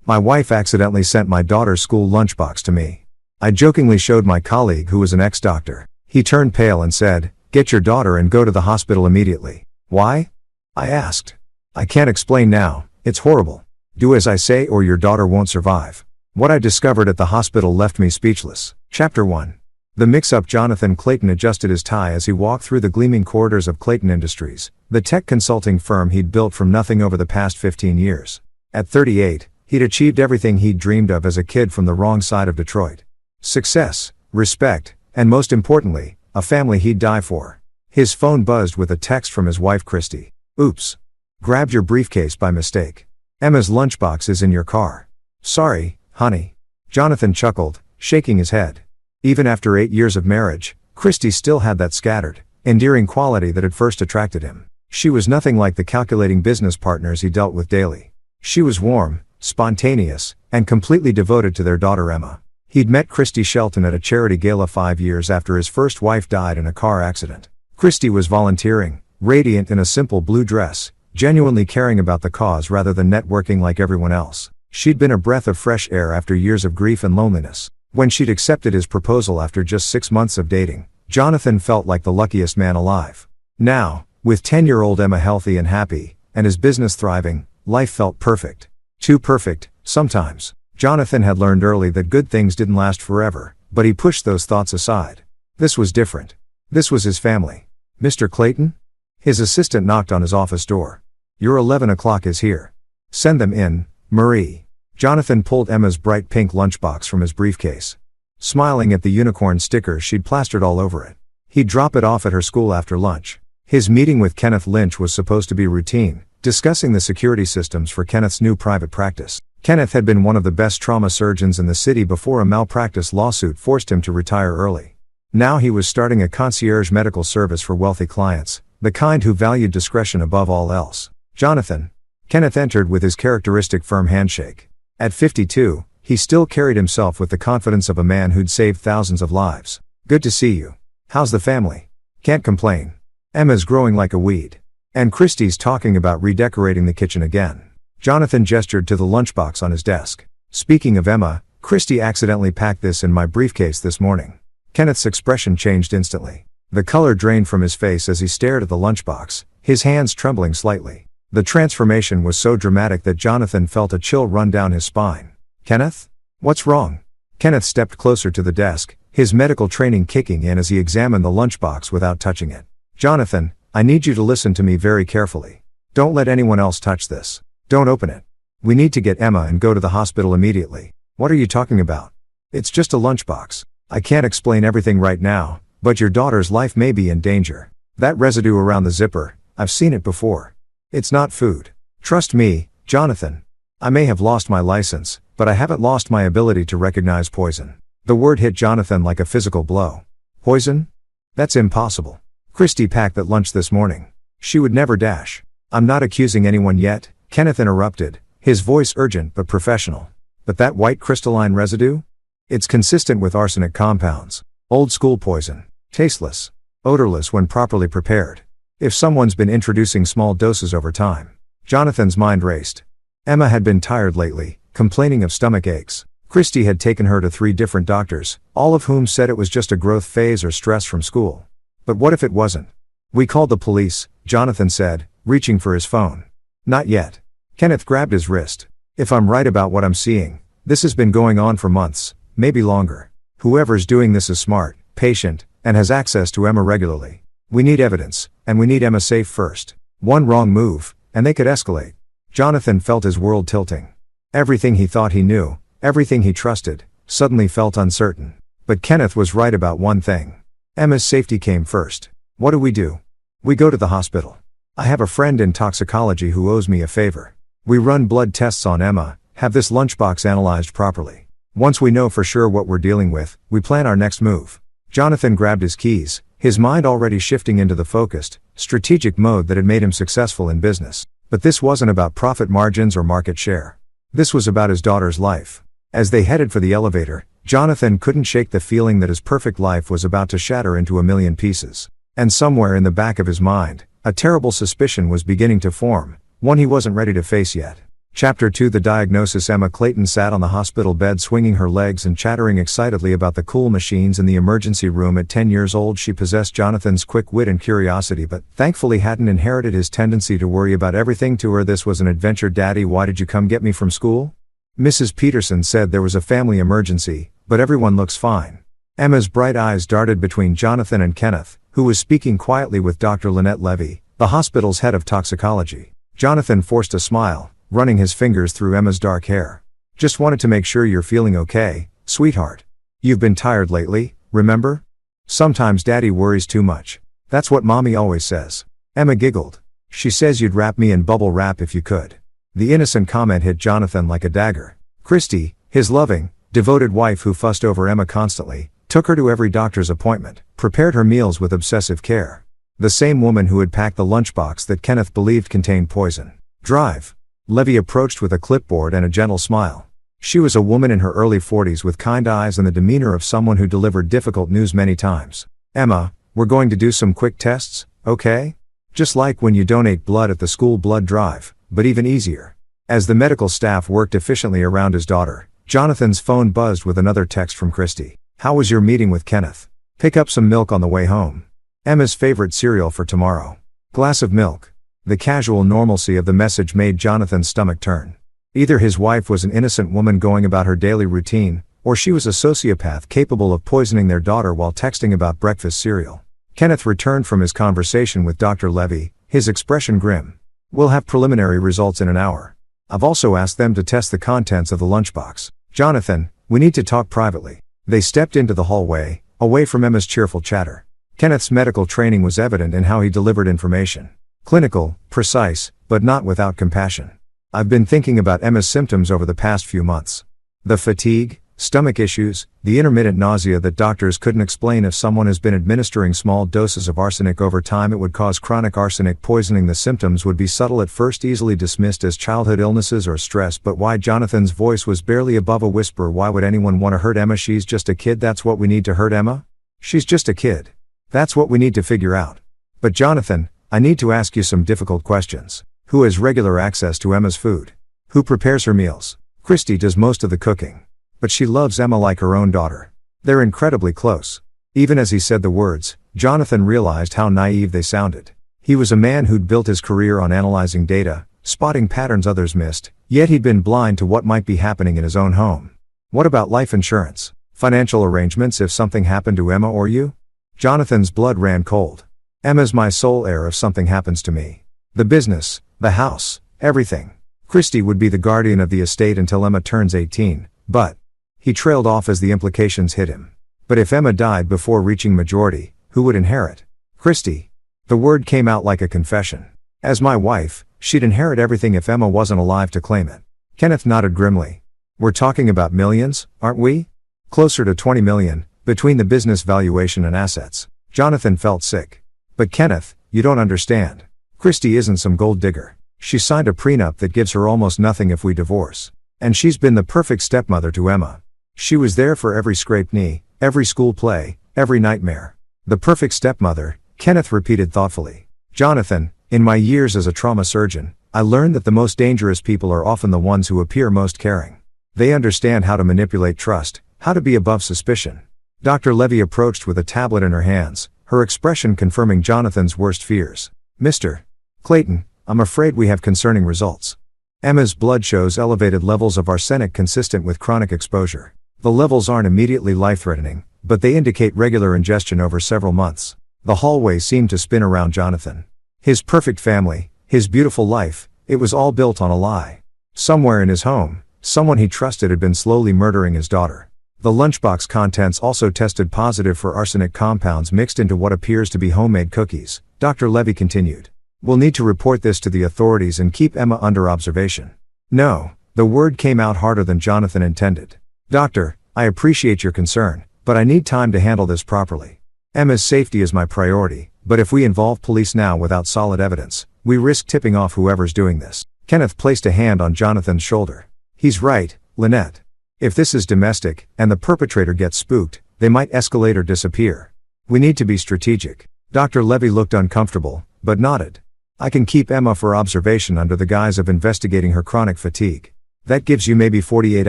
My wife accidentally sent my daughter's school lunchbox to me. I jokingly showed my colleague who was an ex-doctor. He turned pale and said, "Get your daughter and go to the hospital immediately." "Why?" I asked. "I can't explain now, it's horrible. Do as I say or your daughter won't survive." What I discovered at the hospital left me speechless. Chapter 1. The mix-up. Jonathan Clayton adjusted his tie as he walked through the gleaming corridors of Clayton Industries, the tech consulting firm he'd built from nothing over the past 15 years. At 38, he'd achieved everything he'd dreamed of as a kid from the wrong side of Detroit. Success, respect, and most importantly, a family he'd die for. His phone buzzed with a text from his wife Christy. "Oops. Grabbed your briefcase by mistake. Emma's lunchbox is in your car." "Sorry, honey." Jonathan chuckled, shaking his head. Even after 8 years of marriage, Christy still had that scattered, endearing quality that had first attracted him. She was nothing like the calculating business partners he dealt with daily. She was warm, spontaneous, and completely devoted to their daughter Emma. He'd met Christy Shelton at a charity gala 5 years after his first wife died in a car accident. Christy was volunteering, radiant in a simple blue dress, genuinely caring about the cause rather than networking like everyone else. She'd been a breath of fresh air after years of grief and loneliness. When she'd accepted his proposal after just 6 months of dating, Jonathan felt like the luckiest man alive. Now, with 10-year-old Emma healthy and happy, and his business thriving, life felt perfect. Too perfect, sometimes. Jonathan had learned early that good things didn't last forever, but he pushed those thoughts aside. This was different. This was his family. "Mr. Clayton?" His assistant knocked on his office door. "Your 11 o'clock is here. Send them in, Marie." Jonathan pulled Emma's bright pink lunchbox from his briefcase. Smiling at the unicorn stickers she'd plastered all over it. He'd drop it off at her school after lunch. His meeting with Kenneth Lynch was supposed to be routine, discussing the security systems for Kenneth's new private practice. Kenneth had been one of the best trauma surgeons in the city before a malpractice lawsuit forced him to retire early. Now he was starting a concierge medical service for wealthy clients, the kind who valued discretion above all else. "Jonathan." Kenneth entered with his characteristic firm handshake. At 52, he still carried himself with the confidence of a man who'd saved thousands of lives. "Good to see you. How's the family?" "Can't complain. Emma's growing like a weed. And Christy's talking about redecorating the kitchen again." Jonathan gestured to the lunchbox on his desk. "Speaking of Emma, Christy accidentally packed this in my briefcase this morning." Kenneth's expression changed instantly. The color drained from his face as he stared at the lunchbox, his hands trembling slightly. The transformation was so dramatic that Jonathan felt a chill run down his spine. "Kenneth? What's wrong?" Kenneth stepped closer to the desk, his medical training kicking in as he examined the lunchbox without touching it. "Jonathan, I need you to listen to me very carefully. Don't let anyone else touch this. Don't open it. We need to get Emma and go to the hospital immediately." "What are you talking about?" "It's just a lunchbox. I can't explain everything right now, but your daughter's life may be in danger. That residue around the zipper, I've seen it before. It's not food. Trust me, Jonathan. I may have lost my license, but I haven't lost my ability to recognize poison." The word hit Jonathan like a physical blow. "Poison? That's impossible. Christy packed that lunch this morning. She would never dash." "I'm not accusing anyone yet," Kenneth interrupted, his voice urgent but professional. "But that white crystalline residue? It's consistent with arsenic compounds. Old school poison. Tasteless. Odorless when properly prepared. If someone's been introducing small doses over time." Jonathan's mind raced. Emma had been tired lately, complaining of stomach aches. Christy had taken her to 3 different doctors, all of whom said it was just a growth phase or stress from school. But what if it wasn't? "We called the police," Jonathan said, reaching for his phone. "Not yet." Kenneth grabbed his wrist. "If I'm right about what I'm seeing, this has been going on for months, maybe longer. Whoever's doing this is smart, patient, and has access to Emma regularly. We need evidence, and we need Emma safe first. One wrong move, and they could escalate." Jonathan felt his world tilting. Everything he thought he knew, everything he trusted, suddenly felt uncertain. But Kenneth was right about one thing. Emma's safety came first. "What do? We go to the hospital. I have a friend in toxicology who owes me a favor. We run blood tests on Emma, have this lunchbox analyzed properly. Once we know for sure what we're dealing with, we plan our next move." Jonathan grabbed his keys, his mind already shifting into the focused, strategic mode that had made him successful in business. But this wasn't about profit margins or market share. This was about his daughter's life. As they headed for the elevator, Jonathan couldn't shake the feeling that his perfect life was about to shatter into a million pieces. And somewhere in the back of his mind, a terrible suspicion was beginning to form, one he wasn't ready to face yet. Chapter 2 The diagnosis Emma Clayton sat on the hospital bed swinging her legs and chattering excitedly about the cool machines in the emergency room. At 10 years old she possessed Jonathan's quick wit and curiosity but thankfully hadn't inherited his tendency to worry about everything. To her this was an adventure. Daddy, why did you come get me from school? Mrs. Peterson said there was a family emergency, but everyone looks fine. Emma's bright eyes darted between Jonathan and Kenneth, who was speaking quietly with Dr. Lynette Levy, the hospital's head of toxicology. Jonathan forced a smile, running his fingers through Emma's dark hair. Just wanted to make sure you're feeling okay, sweetheart. You've been tired lately, remember? Sometimes Daddy worries too much. That's what Mommy always says. Emma giggled. She says you'd wrap me in bubble wrap if you could. The innocent comment hit Jonathan like a dagger. Christy, his loving, devoted wife who fussed over Emma constantly, took her to every doctor's appointment, prepared her meals with obsessive care. The same woman who had packed the lunchbox that Kenneth believed contained poison. Drive. Levy approached with a clipboard and a gentle smile. She was a woman in her early 40s with kind eyes and the demeanor of someone who delivered difficult news many times. Emma, we're going to do some quick tests, okay? Just like when you donate blood at the school blood drive, but even easier. As the medical staff worked efficiently around his daughter, Jonathan's phone buzzed with another text from Christy. How was your meeting with Kenneth? Pick up some milk on the way home. Emma's favorite cereal for tomorrow. Glass of milk. The casual normalcy of the message made Jonathan's stomach turn. Either his wife was an innocent woman going about her daily routine, or she was a sociopath capable of poisoning their daughter while texting about breakfast cereal. Kenneth returned from his conversation with Dr. Levy, his expression grim. We'll have preliminary results in an hour. I've also asked them to test the contents of the lunchbox. Jonathan, we need to talk privately. They stepped into the hallway, away from Emma's cheerful chatter. Kenneth's medical training was evident in how he delivered information. Clinical, precise, but not without compassion. I've been thinking about Emma's symptoms over the past few months. The fatigue, stomach issues, the intermittent nausea that doctors couldn't explain. If someone has been administering small doses of arsenic over time, it would cause chronic arsenic poisoning. The symptoms would be subtle at first, easily dismissed as childhood illnesses or stress. But why? Jonathan's voice was barely above a whisper. Why would anyone want to hurt Emma? She's just a kid. That's what we need to hurt Emma? She's just a kid. That's what we need to figure out. But Jonathan, I need to ask you some difficult questions. Who has regular access to Emma's food? Who prepares her meals? Christy does most of the cooking. But she loves Emma like her own daughter. They're incredibly close. Even as he said the words, Jonathan realized how naive they sounded. He was a man who'd built his career on analyzing data, spotting patterns others missed, yet he'd been blind to what might be happening in his own home. What about life insurance? Financial arrangements if something happened to Emma or you? Jonathan's blood ran cold. Emma's my sole heir if something happens to me. The business, the house, everything. Christy would be the guardian of the estate until Emma turns 18, but... He trailed off as the implications hit him. But if Emma died before reaching majority, who would inherit? Christy. The word came out like a confession. As my wife, she'd inherit everything if Emma wasn't alive to claim it. Kenneth nodded grimly. We're talking about millions, aren't we? Closer to 20 million, between the business valuation and assets. Jonathan felt sick. But Kenneth, you don't understand. Christy isn't some gold digger. She signed a prenup that gives her almost nothing if we divorce. And she's been the perfect stepmother to Emma. She was there for every scraped knee, every school play, every nightmare. The perfect stepmother, Kenneth repeated thoughtfully. Jonathan, in my years as a trauma surgeon, I learned that the most dangerous people are often the ones who appear most caring. They understand how to manipulate trust, how to be above suspicion. Dr. Levy approached with a tablet in her hands, her expression confirming Jonathan's worst fears. Mr. Clayton, I'm afraid we have concerning results. Emma's blood shows elevated levels of arsenic consistent with chronic exposure. The levels aren't immediately life-threatening, but they indicate regular ingestion over several months. The hallway seemed to spin around Jonathan. His perfect family, his beautiful life, it was all built on a lie. Somewhere in his home, someone he trusted had been slowly murdering his daughter. The lunchbox contents also tested positive for arsenic compounds mixed into what appears to be homemade cookies. Dr. Levy continued. We'll need to report this to the authorities and keep Emma under observation. No, the word came out harder than Jonathan intended. Doctor, I appreciate your concern, but I need time to handle this properly. Emma's safety is my priority, but if we involve police now without solid evidence, we risk tipping off whoever's doing this. Kenneth placed a hand on Jonathan's shoulder. He's right, Lynette. If this is domestic, and the perpetrator gets spooked, they might escalate or disappear. We need to be strategic. Dr. Levy looked uncomfortable, but nodded. I can keep Emma for observation under the guise of investigating her chronic fatigue. That gives you maybe 48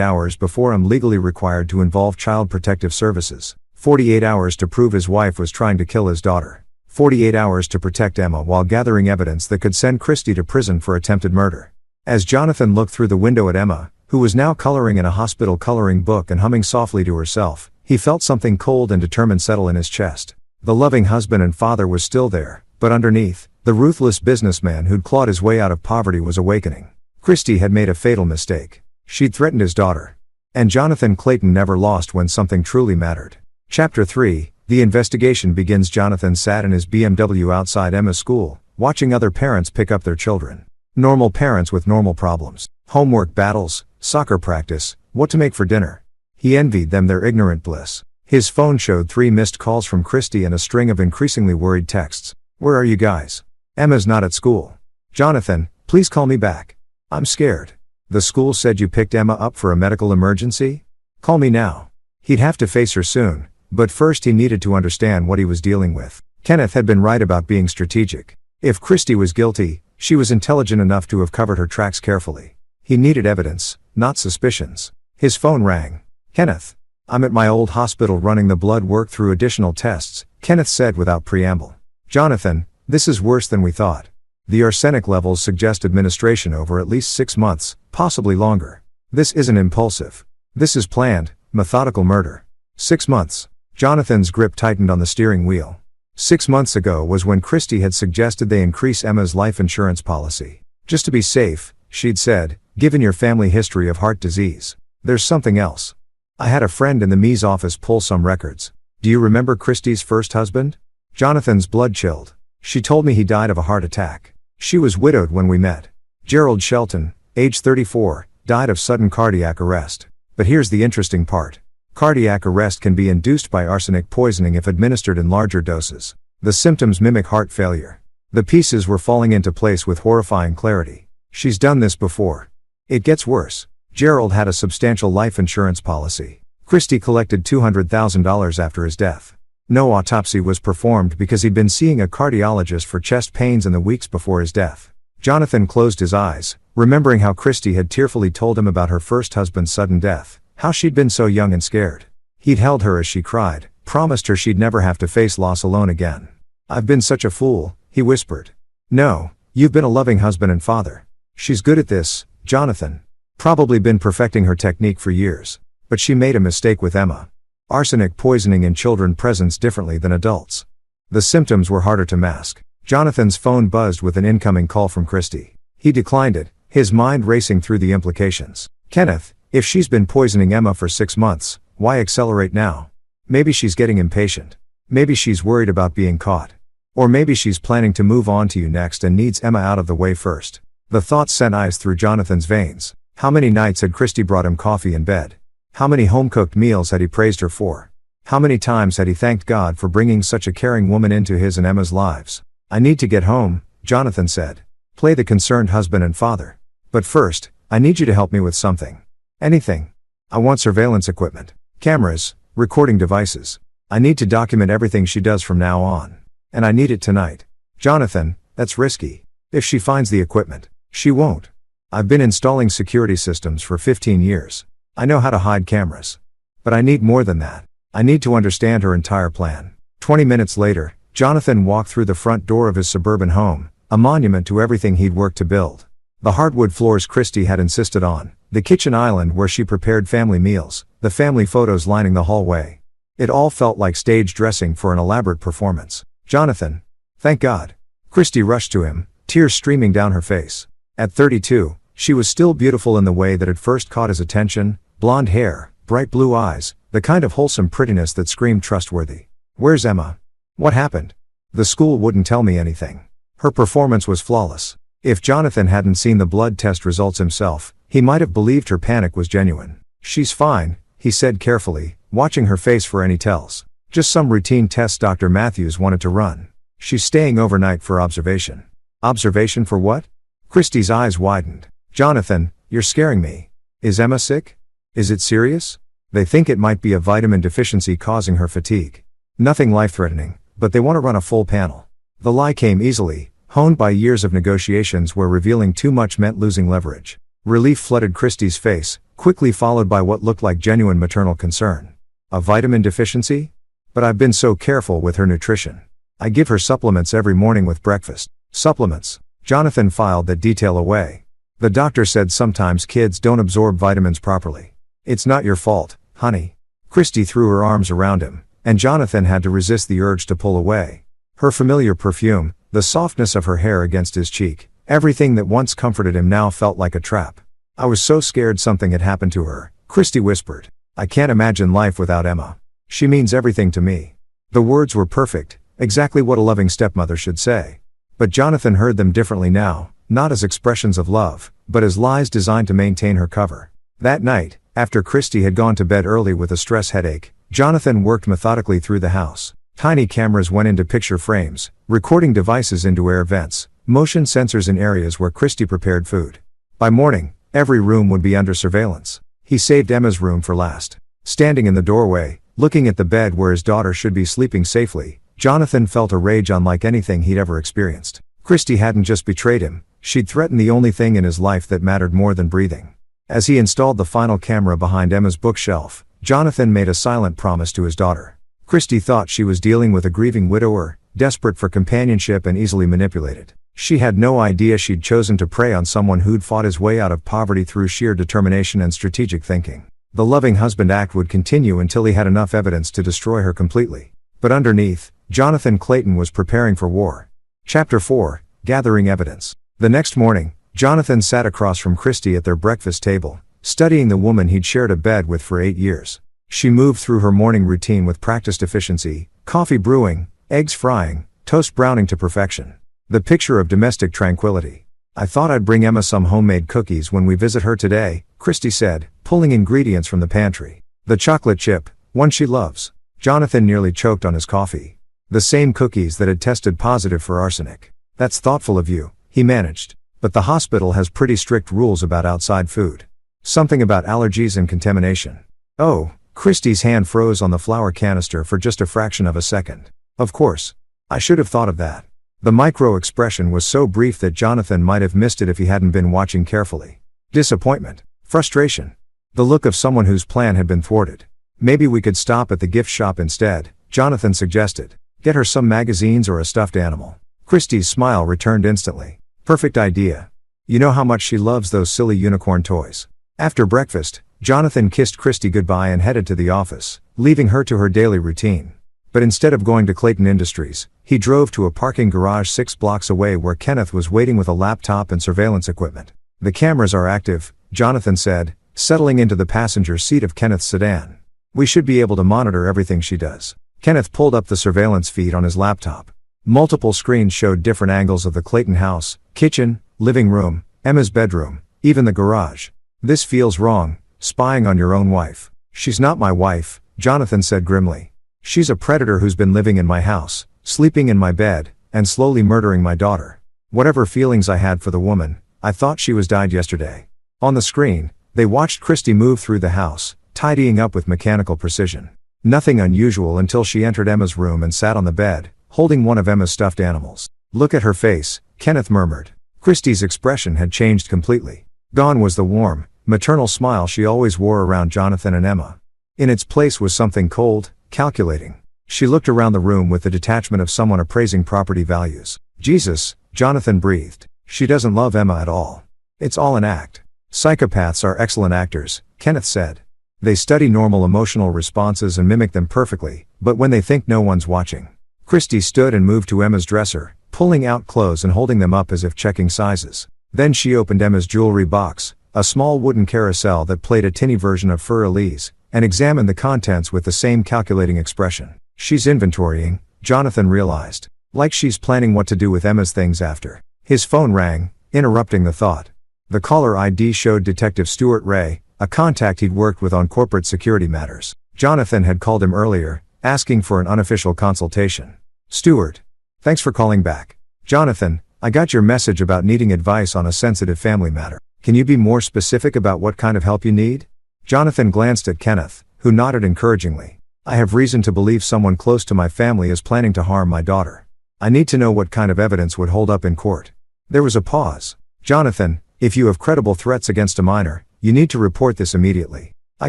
hours before I'm legally required to involve Child Protective Services. 48 hours to prove his wife was trying to kill his daughter. 48 hours to protect Emma while gathering evidence that could send Christy to prison for attempted murder. As Jonathan looked through the window at Emma, who was now coloring in a hospital coloring book and humming softly to herself, he felt something cold and determined settle in his chest. The loving husband and father was still there, but underneath, the ruthless businessman who'd clawed his way out of poverty was awakening. Christy had made a fatal mistake. She'd threatened his daughter. And Jonathan Clayton never lost when something truly mattered. Chapter 3, the investigation begins. Jonathan sat in his BMW outside Emma's school, watching other parents pick up their children. Normal parents with normal problems. Homework battles, soccer practice, what to make for dinner. He envied them their ignorant bliss. His phone showed 3 missed calls from Christy and a string of increasingly worried texts. Where are you guys? Emma's not at school. Jonathan, please call me back. I'm scared. The school said you picked Emma up for a medical emergency? Call me now. He'd have to face her soon, but first he needed to understand what he was dealing with. Kenneth had been right about being strategic. If Christy was guilty, she was intelligent enough to have covered her tracks carefully. He needed evidence, not suspicions. His phone rang. Kenneth. I'm at my old hospital running the blood work through additional tests, Kenneth said without preamble. Jonathan, this is worse than we thought. The arsenic levels suggest administration over at least 6 months, possibly longer. This isn't impulsive. This is planned, methodical murder. 6 months. Jonathan's grip tightened on the steering wheel. 6 months ago was when Christy had suggested they increase Emma's life insurance policy. Just to be safe, she'd said, given your family history of heart disease. There's something else. I had a friend in the ME's office pull some records. Do you remember Christy's first husband? Jonathan's blood chilled. She told me he died of a heart attack. She was widowed when we met. Gerald Shelton, age 34, died of sudden cardiac arrest. But here's the interesting part. Cardiac arrest can be induced by arsenic poisoning if administered in larger doses. The symptoms mimic heart failure. The pieces were falling into place with horrifying clarity. She's done this before. It gets worse. Gerald had a substantial life insurance policy. Christy collected $200,000 after his death. No autopsy was performed because he'd been seeing a cardiologist for chest pains in the weeks before his death. Jonathan closed his eyes, remembering how Christy had tearfully told him about her first husband's sudden death, how she'd been so young and scared. He'd held her as she cried, promised her she'd never have to face loss alone again. I've been such a fool, he whispered. No, you've been a loving husband and father. She's good at this, Jonathan. Probably been perfecting her technique for years. But she made a mistake with Emma. Arsenic poisoning in children presents differently than adults. The symptoms were harder to mask. Jonathan's phone buzzed with an incoming call from Christy. He declined it, his mind racing through the implications. Kenneth, if she's been poisoning Emma for 6 months, why accelerate now? Maybe she's getting impatient. Maybe she's worried about being caught. Or maybe she's planning to move on to you next and needs Emma out of the way first. The thought sent ice through Jonathan's veins. How many nights had Christy brought him coffee in bed? How many home-cooked meals had he praised her for? How many times had he thanked God for bringing such a caring woman into his and Emma's lives? I need to get home, Jonathan said. Play the concerned husband and father. But first, I need you to help me with something. Anything. I want surveillance equipment. Cameras, recording devices. I need to document everything she does from now on. And I need it tonight. Jonathan, that's risky. If she finds the equipment, she won't. I've been installing security systems for 15 years. I know how to hide cameras. But I need more than that. I need to understand her entire plan. 20 minutes later, Jonathan walked through the front door of his suburban home, a monument to everything he'd worked to build. The hardwood floors Christy had insisted on, the kitchen island where she prepared family meals, the family photos lining the hallway. It all felt like stage dressing for an elaborate performance. Jonathan. Thank God. Christy rushed to him, tears streaming down her face. At 32, she was still beautiful in the way that had first caught his attention, blonde hair, bright blue eyes, the kind of wholesome prettiness that screamed trustworthy. Where's Emma? What happened? The school wouldn't tell me anything. Her performance was flawless. If Jonathan hadn't seen the blood test results himself, he might have believed her panic was genuine. She's fine, he said carefully, watching her face for any tells. Just some routine tests Dr. Matthews wanted to run. She's staying overnight for observation. Observation for what? Christy's eyes widened. Jonathan, you're scaring me. Is Emma sick? Is it serious? They think it might be a vitamin deficiency causing her fatigue. Nothing life-threatening, but they want to run a full panel. The lie came easily, honed by years of negotiations where revealing too much meant losing leverage. Relief flooded Christie's face, quickly followed by what looked like genuine maternal concern. A vitamin deficiency? But I've been so careful with her nutrition. I give her supplements every morning with breakfast. Supplements. Jonathan filed that detail away. The doctor said sometimes kids don't absorb vitamins properly. It's not your fault, honey. Christie threw her arms around him, and Jonathan had to resist the urge to pull away. Her familiar perfume, the softness of her hair against his cheek, everything that once comforted him now felt like a trap. I was so scared something had happened to her, Christie whispered. I can't imagine life without Emma. She means everything to me. The words were perfect, exactly what a loving stepmother should say. But Jonathan heard them differently now, not as expressions of love, but as lies designed to maintain her cover. That night, after Christie had gone to bed early with a stress headache, Jonathan worked methodically through the house. Tiny cameras went into picture frames, recording devices into air vents, motion sensors in areas where Christie prepared food. By morning, every room would be under surveillance. He saved Emma's room for last. Standing in the doorway, looking at the bed where his daughter should be sleeping safely, Jonathan felt a rage unlike anything he'd ever experienced. Christie hadn't just betrayed him, she'd threatened the only thing in his life that mattered more than breathing. As he installed the final camera behind Emma's bookshelf, Jonathan made a silent promise to his daughter. Christie thought she was dealing with a grieving widower, desperate for companionship and easily manipulated. She had no idea she'd chosen to prey on someone who'd fought his way out of poverty through sheer determination and strategic thinking. The loving husband act would continue until he had enough evidence to destroy her completely. But underneath, Jonathan Clayton was preparing for war. Chapter 4, Gathering Evidence. The next morning, Jonathan sat across from Christie at their breakfast table, studying the woman he'd shared a bed with for 8 years. She moved through her morning routine with practiced efficiency, coffee brewing, eggs frying, toast browning to perfection. The picture of domestic tranquility. I thought I'd bring Emma some homemade cookies when we visit her today, Christie said, pulling ingredients from the pantry. The chocolate chip, one she loves. Jonathan nearly choked on his coffee. The same cookies that had tested positive for arsenic. That's thoughtful of you, he managed. But the hospital has pretty strict rules about outside food. Something about allergies and contamination. Oh, Christie's hand froze on the flour canister for just a fraction of a second. Of course. I should have thought of that. The micro-expression was so brief that Jonathan might have missed it if he hadn't been watching carefully. Disappointment. Frustration. The look of someone whose plan had been thwarted. Maybe we could stop at the gift shop instead, Jonathan suggested. Get her some magazines or a stuffed animal. Christie's smile returned instantly. Perfect idea. You know how much she loves those silly unicorn toys. After breakfast, Jonathan kissed Christie goodbye and headed to the office, leaving her to her daily routine. But instead of going to Clayton Industries, he drove to a parking garage 6 blocks away where Kenneth was waiting with a laptop and surveillance equipment. The cameras are active, Jonathan said, settling into the passenger seat of Kenneth's sedan. We should be able to monitor everything she does. Kenneth pulled up the surveillance feed on his laptop. Multiple screens showed different angles of the Clayton house, kitchen, living room, Emma's bedroom, even the garage. This feels wrong, spying on your own wife. She's not my wife, Jonathan said grimly. She's a predator who's been living in my house, sleeping in my bed, and slowly murdering my daughter. Whatever feelings I had for the woman, I thought she was died yesterday. On the screen, they watched Christie move through the house, tidying up with mechanical precision. Nothing unusual until she entered Emma's room and sat on the bed, holding one of Emma's stuffed animals. Look at her face, Kenneth murmured. Christie's expression had changed completely. Gone was the warm, maternal smile she always wore around Jonathan and Emma. In its place was something cold, calculating. She looked around the room with the detachment of someone appraising property values. Jesus, Jonathan breathed. She doesn't love Emma at all. It's all an act. Psychopaths are excellent actors, Kenneth said. They study normal emotional responses and mimic them perfectly, but when they think no one's watching. Christie stood and moved to Emma's dresser, pulling out clothes and holding them up as if checking sizes. Then she opened Emma's jewelry box, a small wooden carousel that played a tinny version of Fur Elise, and examined the contents with the same calculating expression. She's inventorying, Jonathan realized. Like she's planning what to do with Emma's things after. His phone rang, interrupting the thought. The caller ID showed Detective Stuart Ray, a contact he'd worked with on corporate security matters. Jonathan had called him earlier, asking for an unofficial consultation. Stuart. Thanks for calling back. Jonathan, I got your message about needing advice on a sensitive family matter. Can you be more specific about what kind of help you need? Jonathan glanced at Kenneth, who nodded encouragingly. I have reason to believe someone close to my family is planning to harm my daughter. I need to know what kind of evidence would hold up in court. There was a pause. Jonathan, if you have credible threats against a minor, you need to report this immediately. I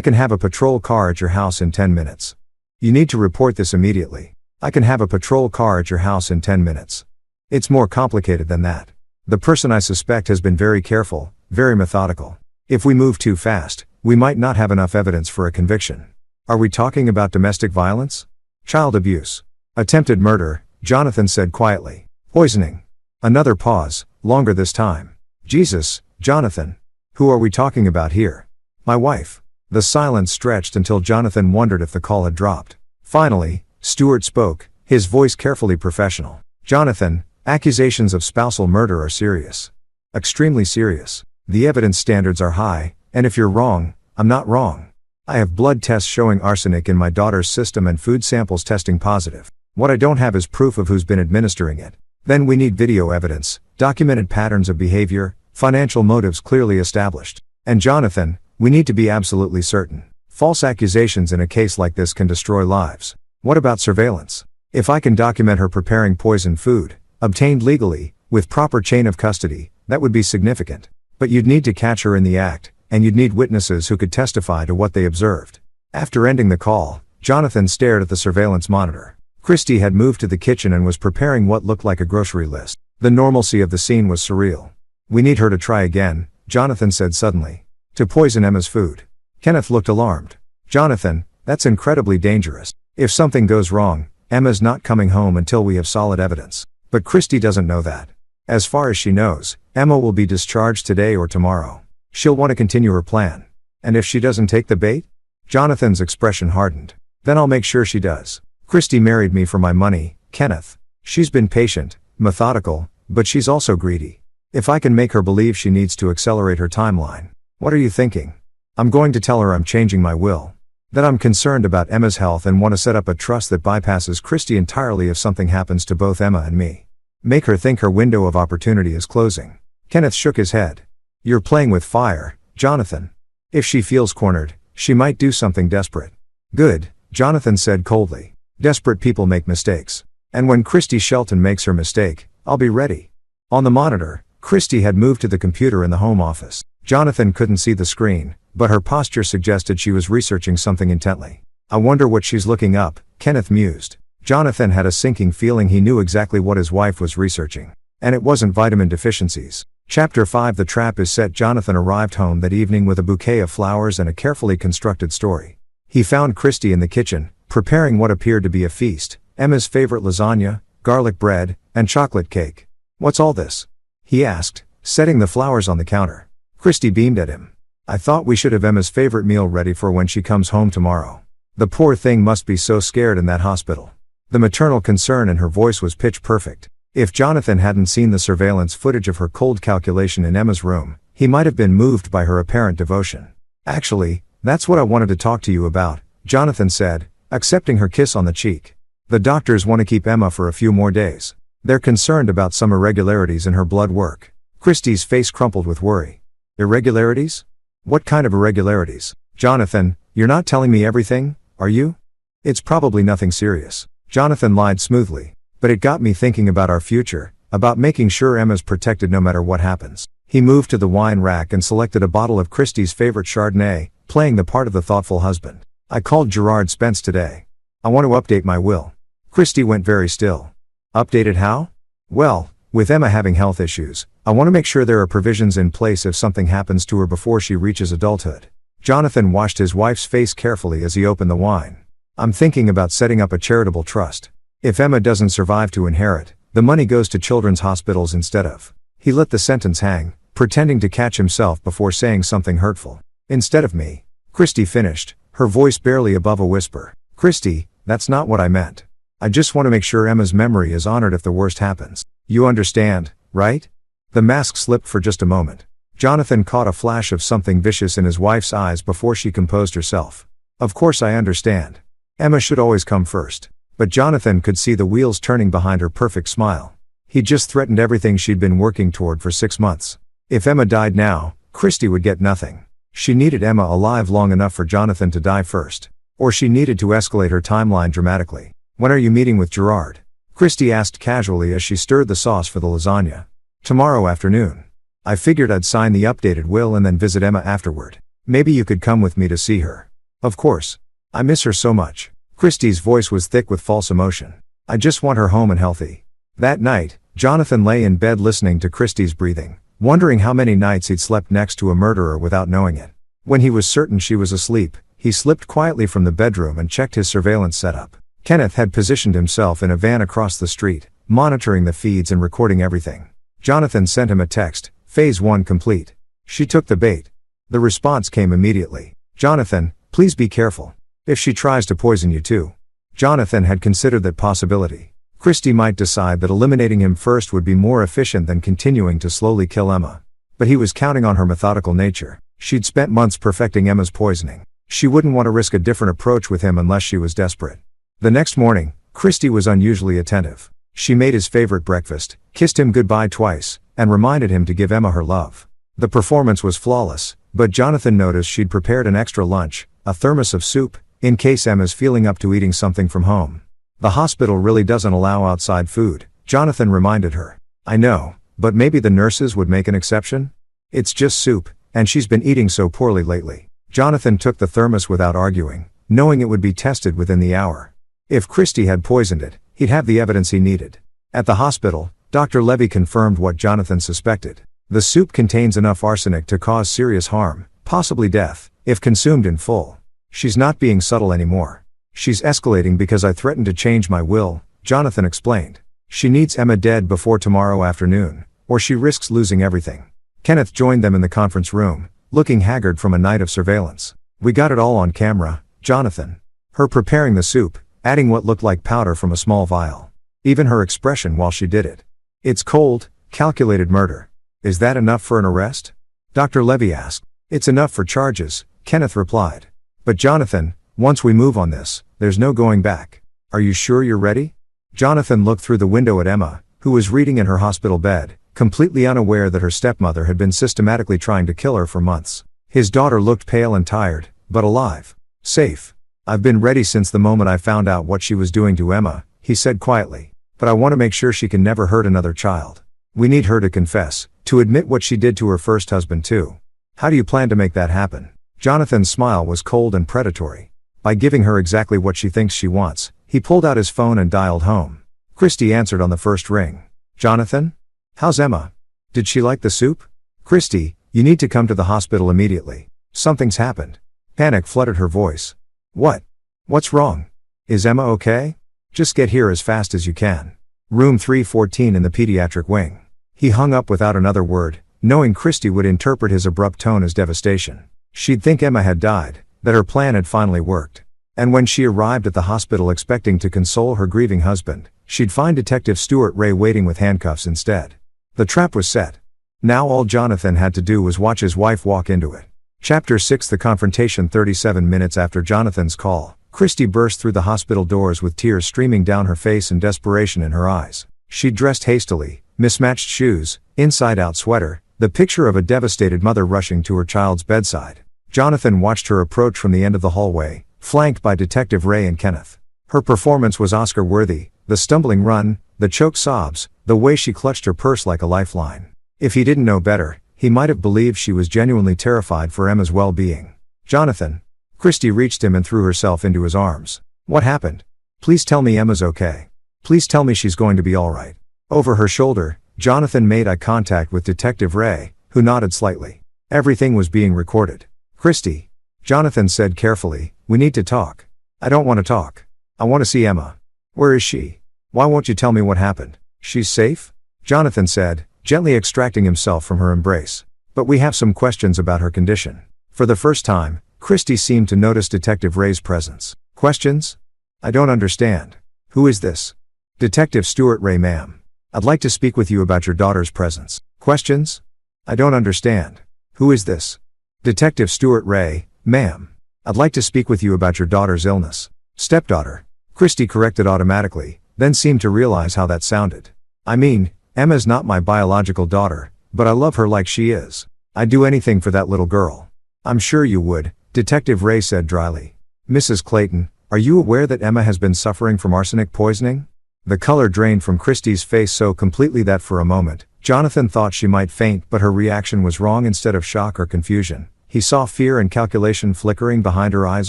can have a patrol car at your house in 10 minutes. You need to report this immediately. I can have a patrol car at your house in 10 minutes. It's more complicated than that. The person I suspect has been very careful, very methodical. If we move too fast, we might not have enough evidence for a conviction. Are we talking about domestic violence? Child abuse? Attempted murder? Jonathan said quietly. Poisoning? Another pause, longer this time. Jesus, Jonathan. Who are we talking about here? My wife. The silence stretched until Jonathan wondered if the call had dropped. Finally, Stewart spoke, his voice carefully professional. Jonathan, accusations of spousal murder are serious. Extremely serious. The evidence standards are high, and if you're wrong, I'm not wrong. I have blood tests showing arsenic in my daughter's system and food samples testing positive. What I don't have is proof of who's been administering it. Then we need video evidence, documented patterns of behavior, financial motives clearly established. And Jonathan, we need to be absolutely certain. False accusations in a case like this can destroy lives. What about surveillance? If I can document her preparing poisoned food, obtained legally, with proper chain of custody, that would be significant. But you'd need to catch her in the act, and you'd need witnesses who could testify to what they observed. After ending the call, Jonathan stared at the surveillance monitor. Christy had moved to the kitchen and was preparing what looked like a grocery list. The normalcy of the scene was surreal. We need her to try again, Jonathan said suddenly. To poison Emma's food. Kenneth looked alarmed. Jonathan, that's incredibly dangerous. If something goes wrong, Emma's not coming home until we have solid evidence. But Christy doesn't know that. As far as she knows, Emma will be discharged today or tomorrow. She'll want to continue her plan. And if she doesn't take the bait? Jonathan's expression hardened. Then I'll make sure she does. Christy married me for my money, Kenneth. She's been patient, methodical, but she's also greedy. If I can make her believe she needs to accelerate her timeline. What are you thinking? I'm going to tell her I'm changing my will. That I'm concerned about Emma's health and want to set up a trust that bypasses Christy entirely if something happens to both Emma and me. Make her think her window of opportunity is closing. Kenneth shook his head. You're playing with fire, Jonathan. If she feels cornered, she might do something desperate. Good, Jonathan said coldly. Desperate people make mistakes. And when Christy Shelton makes her mistake, I'll be ready. On the monitor, Christy had moved to the computer in the home office. Jonathan couldn't see the screen, but her posture suggested she was researching something intently. I wonder what she's looking up, Kenneth mused. Jonathan had a sinking feeling he knew exactly what his wife was researching. And it wasn't vitamin deficiencies. Chapter 5 The trap is set. Jonathan arrived home that evening with a bouquet of flowers and a carefully constructed story. He found Christy in the kitchen, preparing what appeared to be a feast, Emma's favorite lasagna, garlic bread, and chocolate cake. What's all this? He asked, setting the flowers on the counter. Christy beamed at him. I thought we should have Emma's favorite meal ready for when she comes home tomorrow. The poor thing must be so scared in that hospital. The maternal concern in her voice was pitch perfect. If Jonathan hadn't seen the surveillance footage of her cold calculation in Emma's room, he might have been moved by her apparent devotion. Actually, that's what I wanted to talk to you about, Jonathan said, accepting her kiss on the cheek. The doctors want to keep Emma for a few more days. They're concerned about some irregularities in her blood work. Christy's face crumpled with worry. Irregularities? What kind of irregularities? Jonathan, you're not telling me everything, are you? It's probably nothing serious. Jonathan lied smoothly. But it got me thinking about our future, about making sure Emma's protected no matter what happens. He moved to the wine rack and selected a bottle of Christy's favorite Chardonnay, playing the part of the thoughtful husband. I called Gerard Spence today. I want to update my will. Christy went very still. Updated how? Well, with Emma having health issues, I want to make sure there are provisions in place if something happens to her before she reaches adulthood. Jonathan washed his wife's face carefully as he opened the wine. I'm thinking about setting up a charitable trust. If Emma doesn't survive to inherit, the money goes to children's hospitals instead of. He let the sentence hang, pretending to catch himself before saying something hurtful. Instead of me. Christy finished, her voice barely above a whisper. Christy, that's not what I meant. I just want to make sure Emma's memory is honored if the worst happens. You understand, right? The mask slipped for just a moment. Jonathan caught a flash of something vicious in his wife's eyes before she composed herself. Of course I understand. Emma should always come first. But Jonathan could see the wheels turning behind her perfect smile. He'd just threatened everything she'd been working toward for 6 months. If Emma died now, Christy would get nothing. She needed Emma alive long enough for Jonathan to die first. Or she needed to escalate her timeline dramatically. When are you meeting with Gerard? Christy asked casually as she stirred the sauce for the lasagna. Tomorrow afternoon. I figured I'd sign the updated will and then visit Emma afterward. Maybe you could come with me to see her. Of course. I miss her so much. Christy's voice was thick with false emotion. I just want her home and healthy. That night, Jonathan lay in bed listening to Christy's breathing, wondering how many nights he'd slept next to a murderer without knowing it. When he was certain she was asleep, he slipped quietly from the bedroom and checked his surveillance setup. Kenneth had positioned himself in a van across the street, monitoring the feeds and recording everything. Jonathan sent him a text, Phase 1 complete. She took the bait. The response came immediately. Jonathan, please be careful. If she tries to poison you too. Jonathan had considered that possibility. Christy might decide that eliminating him first would be more efficient than continuing to slowly kill Emma. But he was counting on her methodical nature. She'd spent months perfecting Emma's poisoning. She wouldn't want to risk a different approach with him unless she was desperate. The next morning, Christy was unusually attentive. She made his favorite breakfast, kissed him goodbye twice, and reminded him to give Emma her love. The performance was flawless, but Jonathan noticed she'd prepared an extra lunch, a thermos of soup, in case Emma's feeling up to eating something from home. The hospital really doesn't allow outside food, Jonathan reminded her. I know, but maybe the nurses would make an exception? It's just soup, and she's been eating so poorly lately. Jonathan took the thermos without arguing, knowing it would be tested within the hour. If Christy had poisoned it, he'd have the evidence he needed. At the hospital, Dr. Levy confirmed what Jonathan suspected. The soup contains enough arsenic to cause serious harm, possibly death, if consumed in full. She's not being subtle anymore. She's escalating because I threatened to change my will, Jonathan explained. She needs Emma dead before tomorrow afternoon, or she risks losing everything. Kenneth joined them in the conference room, looking haggard from a night of surveillance. We got it all on camera, Jonathan. Her preparing the soup, adding what looked like powder from a small vial. Even her expression while she did it. It's cold, calculated murder. Is that enough for an arrest? Dr. Levy asked. It's enough for charges, Kenneth replied. But Jonathan, once we move on this, there's no going back. Are you sure you're ready? Jonathan looked through the window at Emma, who was reading in her hospital bed, completely unaware that her stepmother had been systematically trying to kill her for months. His daughter looked pale and tired, but alive. Safe. I've been ready since the moment I found out what she was doing to Emma, he said quietly. But I want to make sure she can never hurt another child. We need her to confess, to admit what she did to her first husband too. How do you plan to make that happen? Jonathan's smile was cold and predatory. By giving her exactly what she thinks she wants, he pulled out his phone and dialed home. Christy answered on the first ring. Jonathan? How's Emma? Did she like the soup? Christy, you need to come to the hospital immediately. Something's happened. Panic flooded her voice. What? What's wrong? Is Emma okay? Just get here as fast as you can. Room 314 in the pediatric wing. He hung up without another word, knowing Christy would interpret his abrupt tone as devastation. She'd think Emma had died, that her plan had finally worked. And when she arrived at the hospital expecting to console her grieving husband, she'd find Detective Stuart Ray waiting with handcuffs instead. The trap was set. Now all Jonathan had to do was watch his wife walk into it. Chapter 6 The Confrontation 37 minutes after Jonathan's call, Christy burst through the hospital doors with tears streaming down her face and desperation in her eyes. She'd dressed hastily, mismatched shoes, inside-out sweater, the picture of a devastated mother rushing to her child's bedside. Jonathan watched her approach from the end of the hallway, flanked by Detective Ray and Kenneth. Her performance was Oscar-worthy, the stumbling run, the choked sobs, the way she clutched her purse like a lifeline. If he didn't know better, he might have believed she was genuinely terrified for Emma's well-being. Jonathan. Christy reached him and threw herself into his arms. What happened? Please tell me Emma's okay. Please tell me she's going to be alright. Over her shoulder, Jonathan made eye contact with Detective Ray, who nodded slightly. Everything was being recorded. Christy. Jonathan said carefully, we need to talk. I don't want to talk. I want to see Emma. Where is she? Why won't you tell me what happened? She's safe? Jonathan said, gently extracting himself from her embrace. But we have some questions about her condition. For the first time, Christy seemed to notice Detective Ray's presence. Questions? I don't understand. Who is this? Detective Stuart Ray, ma'am. I'd like to speak with you about your daughter's presence. Questions? I don't understand. Who is this? Detective Stuart Ray, ma'am. I'd like to speak with you about your daughter's illness. Stepdaughter. Christy corrected automatically, then seemed to realize how that sounded. I mean, Emma's not my biological daughter, but I love her like she is. I'd do anything for that little girl. I'm sure you would, Detective Ray said dryly. Mrs. Clayton, are you aware that Emma has been suffering from arsenic poisoning? The color drained from Christie's face so completely that for a moment, Jonathan thought she might faint, but her reaction was wrong. Instead of shock or confusion, he saw fear and calculation flickering behind her eyes.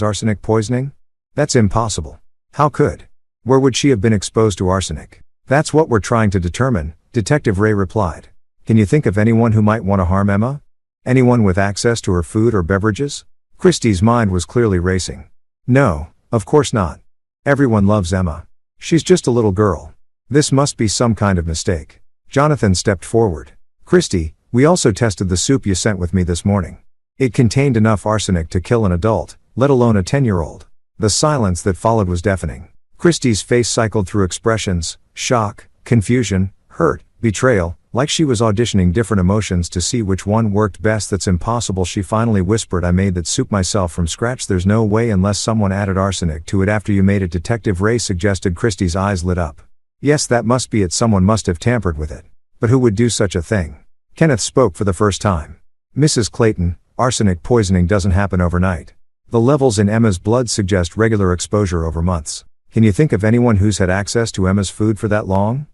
Arsenic poisoning? That's impossible. How could? Where would she have been exposed to arsenic? That's what we're trying to determine, Detective Ray replied. Can you think of anyone who might want to harm Emma? Anyone with access to her food or beverages? Christie's mind was clearly racing. No, of course not. Everyone loves Emma. She's just a little girl. This must be some kind of mistake. Jonathan stepped forward. Christie, we also tested the soup you sent with me this morning. It contained enough arsenic to kill an adult, let alone a 10-year-old. The silence that followed was deafening. Christie's face cycled through expressions: shock, confusion, hurt, betrayal, like she was auditioning different emotions to see which one worked best. That's impossible, she finally whispered. I made that soup myself from scratch. There's no way unless someone added arsenic to it after you made it, Detective Ray suggested. Christie's eyes lit up. Yes, that must be it. Someone must have tampered with it. But who would do such a thing? Kenneth spoke for the first time. Mrs. Clayton, arsenic poisoning doesn't happen overnight. The levels in Emma's blood suggest regular exposure over months. Can you think of anyone who's had access to Emma's food for that long?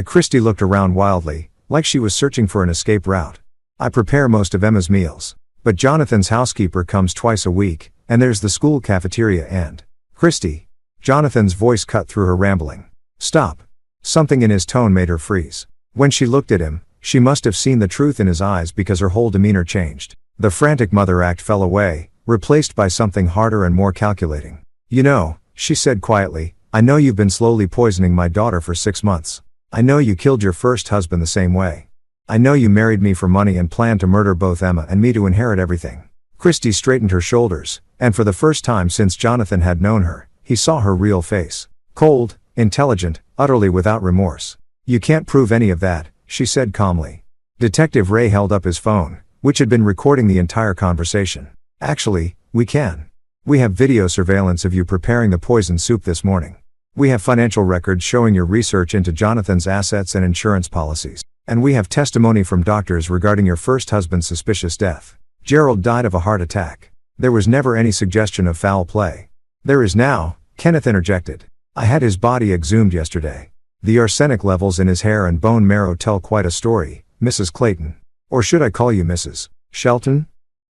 Christie looked around wildly, like she was searching for an escape route. I prepare most of Emma's meals. But Jonathan's housekeeper comes twice a week, and there's the school cafeteria and... Christie. Jonathan's voice cut through her rambling. Stop. Something in his tone made her freeze. When she looked at him, she must have seen the truth in his eyes because her whole demeanor changed. The frantic mother act fell away, replaced by something harder and more calculating. You know, she said quietly, I know you've been slowly poisoning my daughter for 6 months. I know you killed your first husband the same way. I know you married me for money and planned to murder both Emma and me to inherit everything. Christie straightened her shoulders, and for the first time since Jonathan had known her, he saw her real face. Cold, intelligent, utterly without remorse. You can't prove any of that, she said calmly. Detective Ray held up his phone, which had been recording the entire conversation. Actually, we can. We have video surveillance of you preparing the poison soup this morning. We have financial records showing your research into Jonathan's assets and insurance policies. And we have testimony from doctors regarding your first husband's suspicious death. Gerald died of a heart attack. There was never any suggestion of foul play. There is now, Kenneth interjected. I had his body exhumed yesterday. The arsenic levels in his hair and bone marrow tell quite a story, Mrs. Clayton. Or should I call you Mrs. Shelton?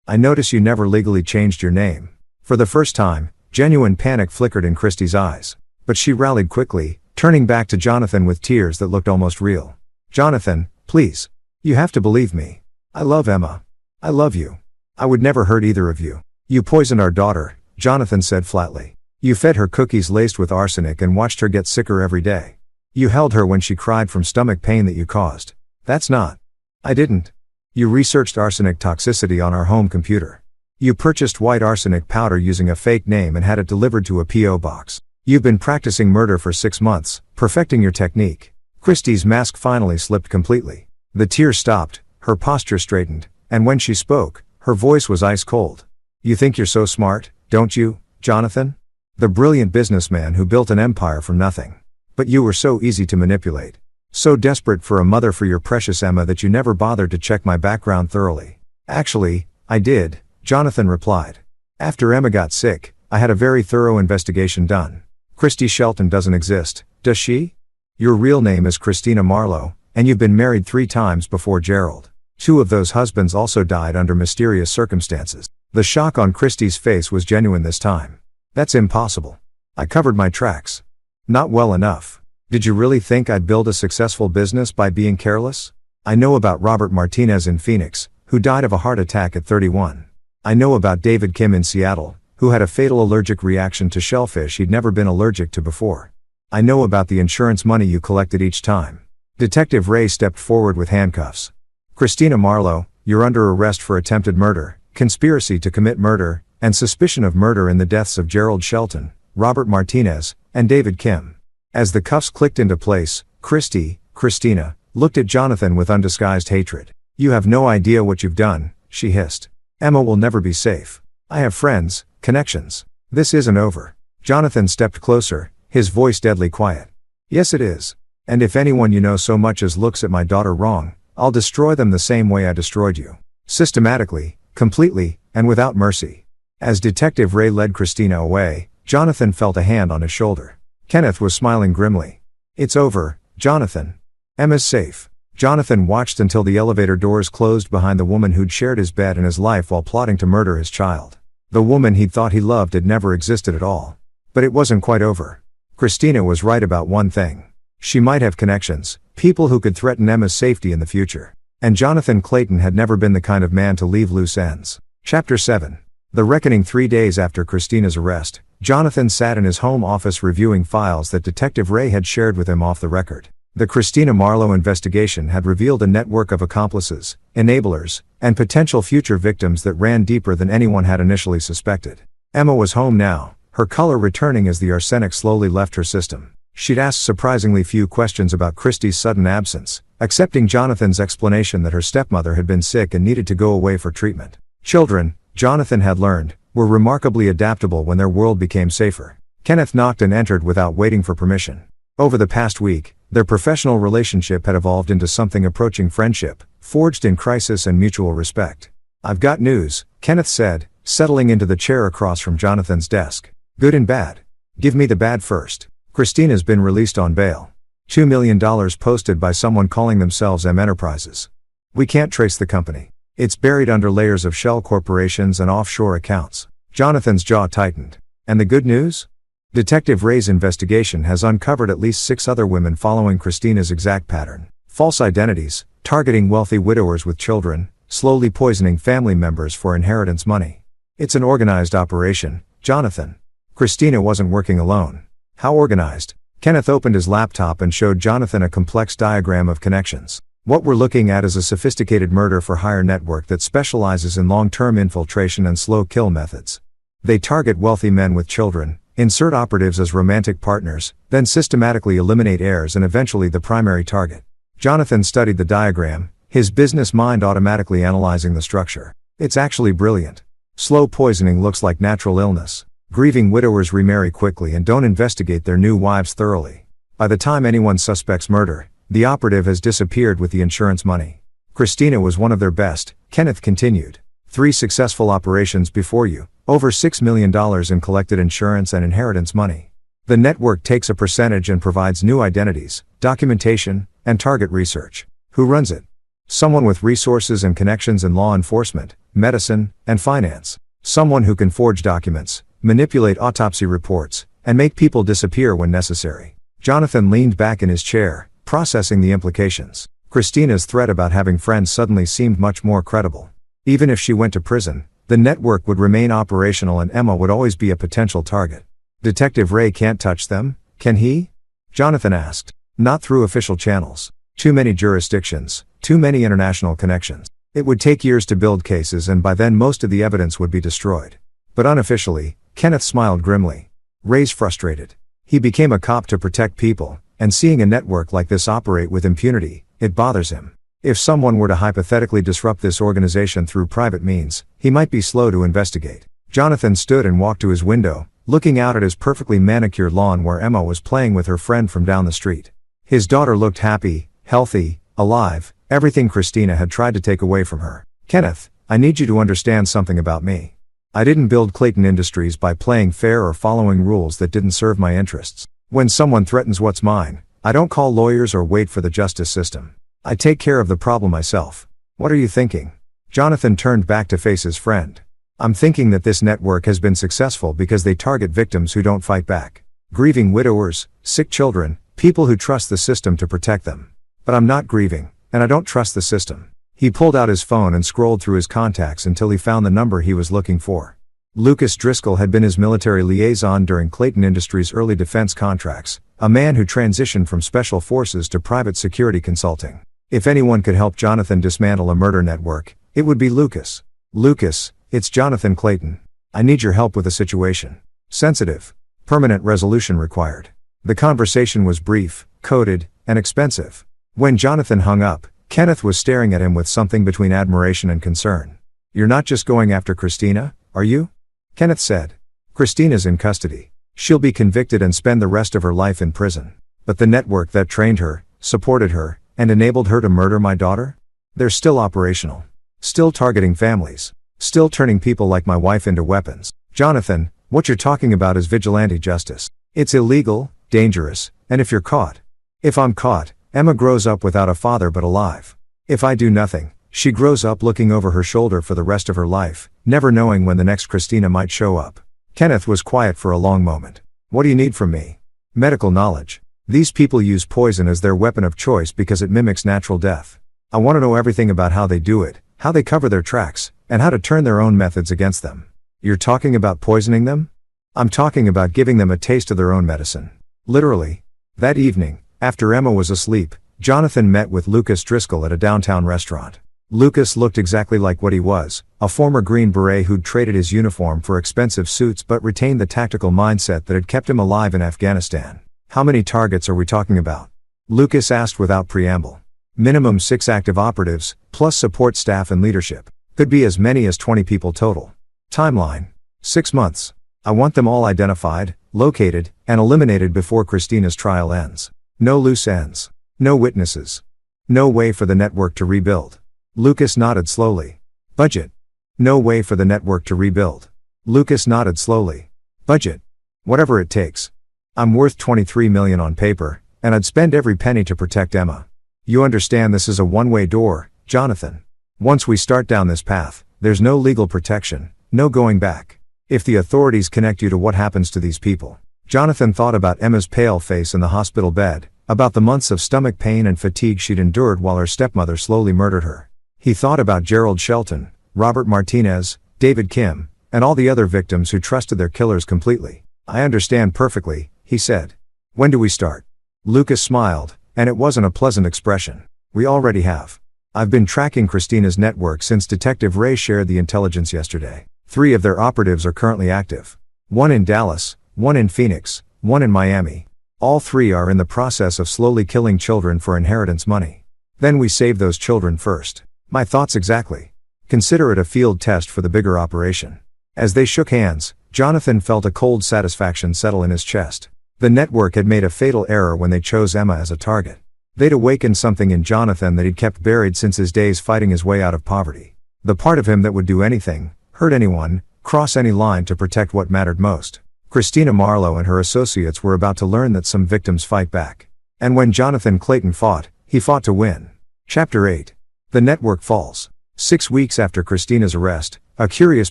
I notice you never legally changed your name. For the first time, genuine panic flickered in Christie's eyes. But she rallied quickly, turning back to Jonathan with tears that looked almost real. Jonathan, please. You have to believe me. I love Emma. I love you. I would never hurt either of you. You poisoned our daughter, Jonathan said flatly. You fed her cookies laced with arsenic and watched her get sicker every day. You held her when she cried from stomach pain that you caused. That's not. I didn't. You researched arsenic toxicity on our home computer. You purchased white arsenic powder using a fake name and had it delivered to a P.O. box. You've been practicing murder for 6 months, perfecting your technique. Christie's mask finally slipped completely. The tears stopped, her posture straightened, and when she spoke, her voice was ice cold. You think you're so smart, don't you, Jonathan? The brilliant businessman who built an empire from nothing. But you were so easy to manipulate. So desperate for a mother for your precious Emma that you never bothered to check my background thoroughly. Actually, I did, Jonathan replied. After Emma got sick, I had a very thorough investigation done. Christie Shelton doesn't exist, does she? Your real name is Christina Marlowe, and you've been married 3 times before Gerald. 2 of those husbands also died under mysterious circumstances. The shock on Christie's face was genuine this time. That's impossible. I covered my tracks. Not well enough. Did you really think I'd build a successful business by being careless? I know about Robert Martinez in Phoenix, who died of a heart attack at 31. I know about David Kim in Seattle, who had a fatal allergic reaction to shellfish he'd never been allergic to before. I know about the insurance money you collected each time. Detective Ray stepped forward with handcuffs. Christina Marlowe, you're under arrest for attempted murder, conspiracy to commit murder, and suspicion of murder in the deaths of Gerald Shelton, Robert Martinez, and David Kim. As the cuffs clicked into place, Christina, looked at Jonathan with undisguised hatred. You have no idea what you've done, she hissed. Emma will never be safe. I have friends, connections. This isn't over. Jonathan stepped closer, his voice deadly quiet. Yes it is. And if anyone you know so much as looks at my daughter wrong, I'll destroy them the same way I destroyed you. Systematically, completely, and without mercy. As Detective Ray led Christina away, Jonathan felt a hand on his shoulder. Kenneth was smiling grimly. It's over, Jonathan. Emma's safe. Jonathan watched until the elevator doors closed behind the woman who'd shared his bed and his life while plotting to murder his child. The woman he'd thought he loved had never existed at all. But it wasn't quite over. Christina was right about one thing. She might have connections, people who could threaten Emma's safety in the future. And Jonathan Clayton had never been the kind of man to leave loose ends. Chapter 7. The Reckoning. 3 days after Christina's arrest, Jonathan sat in his home office reviewing files that Detective Ray had shared with him off the record. The Christina Marlowe investigation had revealed a network of accomplices, enablers, and potential future victims that ran deeper than anyone had initially suspected. Emma was home now, her color returning as the arsenic slowly left her system. She'd asked surprisingly few questions about Christie's sudden absence, accepting Jonathan's explanation that her stepmother had been sick and needed to go away for treatment. Children, Jonathan had learned, were remarkably adaptable when their world became safer. Kenneth knocked and entered without waiting for permission. Over the past week, their professional relationship had evolved into something approaching friendship, forged in crisis and mutual respect. "I've got news," Kenneth said, settling into the chair across from Jonathan's desk. "Good and bad. Give me the bad first. Christina's been released on bail. $2 million posted by someone calling themselves M Enterprises. We can't trace the company. It's buried under layers of shell corporations and offshore accounts." Jonathan's jaw tightened. "And the good news? Detective Ray's investigation has uncovered at least 6 other women following Christina's exact pattern. False identities, targeting wealthy widowers with children, slowly poisoning family members for inheritance money. It's an organized operation, Jonathan. Christina wasn't working alone." "How organized?" Kenneth opened his laptop and showed Jonathan a complex diagram of connections. "What we're looking at is a sophisticated murder-for-hire network that specializes in long-term infiltration and slow kill methods. They target wealthy men with children, insert operatives as romantic partners, then systematically eliminate heirs and eventually the primary target." Jonathan studied the diagram, his business mind automatically analyzing the structure. "It's actually brilliant. Slow poisoning looks like natural illness. Grieving widowers remarry quickly and don't investigate their new wives thoroughly. By the time anyone suspects murder, the operative has disappeared with the insurance money. Christina was one of their best," Kenneth continued. 3 successful operations before you, over $6 million in collected insurance and inheritance money. The network takes a percentage and provides new identities, documentation, and target research. Who runs it? Someone with resources and connections in law enforcement, medicine, and finance. Someone who can forge documents, manipulate autopsy reports, and make people disappear when necessary. Jonathan leaned back in his chair, processing the implications. Christina's threat about having friends suddenly seemed much more credible. Even if she went to prison, the network would remain operational and Emma would always be a potential target. "Detective Ray can't touch them, can he?" Jonathan asked. "Not through official channels. Too many jurisdictions, too many international connections. It would take years to build cases and by then most of the evidence would be destroyed. But unofficially," Kenneth smiled grimly. "Ray's frustrated. He became a cop to protect people, and seeing a network like this operate with impunity, it bothers him. If someone were to hypothetically disrupt this organization through private means, he might be slow to investigate." Jonathan stood and walked to his window, looking out at his perfectly manicured lawn where Emma was playing with her friend from down the street. His daughter looked happy, healthy, alive, everything Christina had tried to take away from her. "Kenneth, I need you to understand something about me. I didn't build Clayton Industries by playing fair or following rules that didn't serve my interests. When someone threatens what's mine, I don't call lawyers or wait for the justice system. I take care of the problem myself." "What are you thinking?" Jonathan turned back to face his friend. "I'm thinking that this network has been successful because they target victims who don't fight back. Grieving widowers, sick children, people who trust the system to protect them. But I'm not grieving, and I don't trust the system." He pulled out his phone and scrolled through his contacts until he found the number he was looking for. Lucas Driscoll had been his military liaison during Clayton Industries' early defense contracts, a man who transitioned from special forces to private security consulting. If anyone could help Jonathan dismantle a murder network, it would be Lucas. "Lucas, it's Jonathan Clayton. I need your help with a situation. Sensitive. Permanent resolution required." The conversation was brief, coded, and expensive. When Jonathan hung up, Kenneth was staring at him with something between admiration and concern. "You're not just going after Christina, are you?" Kenneth said. "Christina's in custody. She'll be convicted and spend the rest of her life in prison. But the network that trained her, supported her, and enabled her to murder my daughter? They're still operational. Still targeting families. Still turning people like my wife into weapons. Jonathan, what you're talking about is vigilante justice. It's illegal, dangerous, and if you're caught, If I'm caught, Emma grows up without a father but alive. If I do nothing, she grows up looking over her shoulder for the rest of her life, never knowing when the next Christina might show up. Kenneth was quiet for a long moment. What do you need from me? Medical knowledge. These people use poison as their weapon of choice because it mimics natural death. I want to know everything about how they do it, how they cover their tracks, and how to turn their own methods against them. You're talking about poisoning them? I'm talking about giving them a taste of their own medicine. Literally. That evening, after Emma was asleep, Jonathan met with Lucas Driscoll at a downtown restaurant. Lucas looked exactly like what he was, a former Green Beret who'd traded his uniform for expensive suits but retained the tactical mindset that had kept him alive in Afghanistan. How many targets are we talking about? Lucas asked without preamble. Minimum 6 active operatives, plus support staff and leadership. Could be as many as 20 people total. Timeline. 6 months. I want them all identified, located, and eliminated before Christina's trial ends. No loose ends. No witnesses. No way for the network to rebuild. Lucas nodded slowly. Budget. No way for the network to rebuild. Lucas nodded slowly. Budget. Whatever it takes. I'm worth $23 million on paper, and I'd spend every penny to protect Emma. You understand this is a one-way door, Jonathan. Once we start down this path, there's no legal protection, no going back. If the authorities connect you to what happens to these people. Jonathan thought about Emma's pale face in the hospital bed, about the months of stomach pain and fatigue she'd endured while her stepmother slowly murdered her. He thought about Gerald Shelton, Robert Martinez, David Kim, and all the other victims who trusted their killers completely. I understand perfectly, he said. When do we start? Lucas smiled, and it wasn't a pleasant expression. We already have. I've been tracking Christina's network since Detective Ray shared the intelligence yesterday. 3 of their operatives are currently active. 1 in Dallas, 1 in Phoenix, 1 in Miami. All 3 are in the process of slowly killing children for inheritance money. Then we save those children first. My thoughts exactly. Consider it a field test for the bigger operation. As they shook hands, Jonathan felt a cold satisfaction settle in his chest. The network had made a fatal error when they chose Emma as a target. They'd awakened something in Jonathan that he'd kept buried since his days fighting his way out of poverty. The part of him that would do anything, hurt anyone, cross any line to protect what mattered most. Christina Marlowe and her associates were about to learn that some victims fight back. And when Jonathan Clayton fought, he fought to win. Chapter 8. The network falls. 6 weeks after Christina's arrest, a curious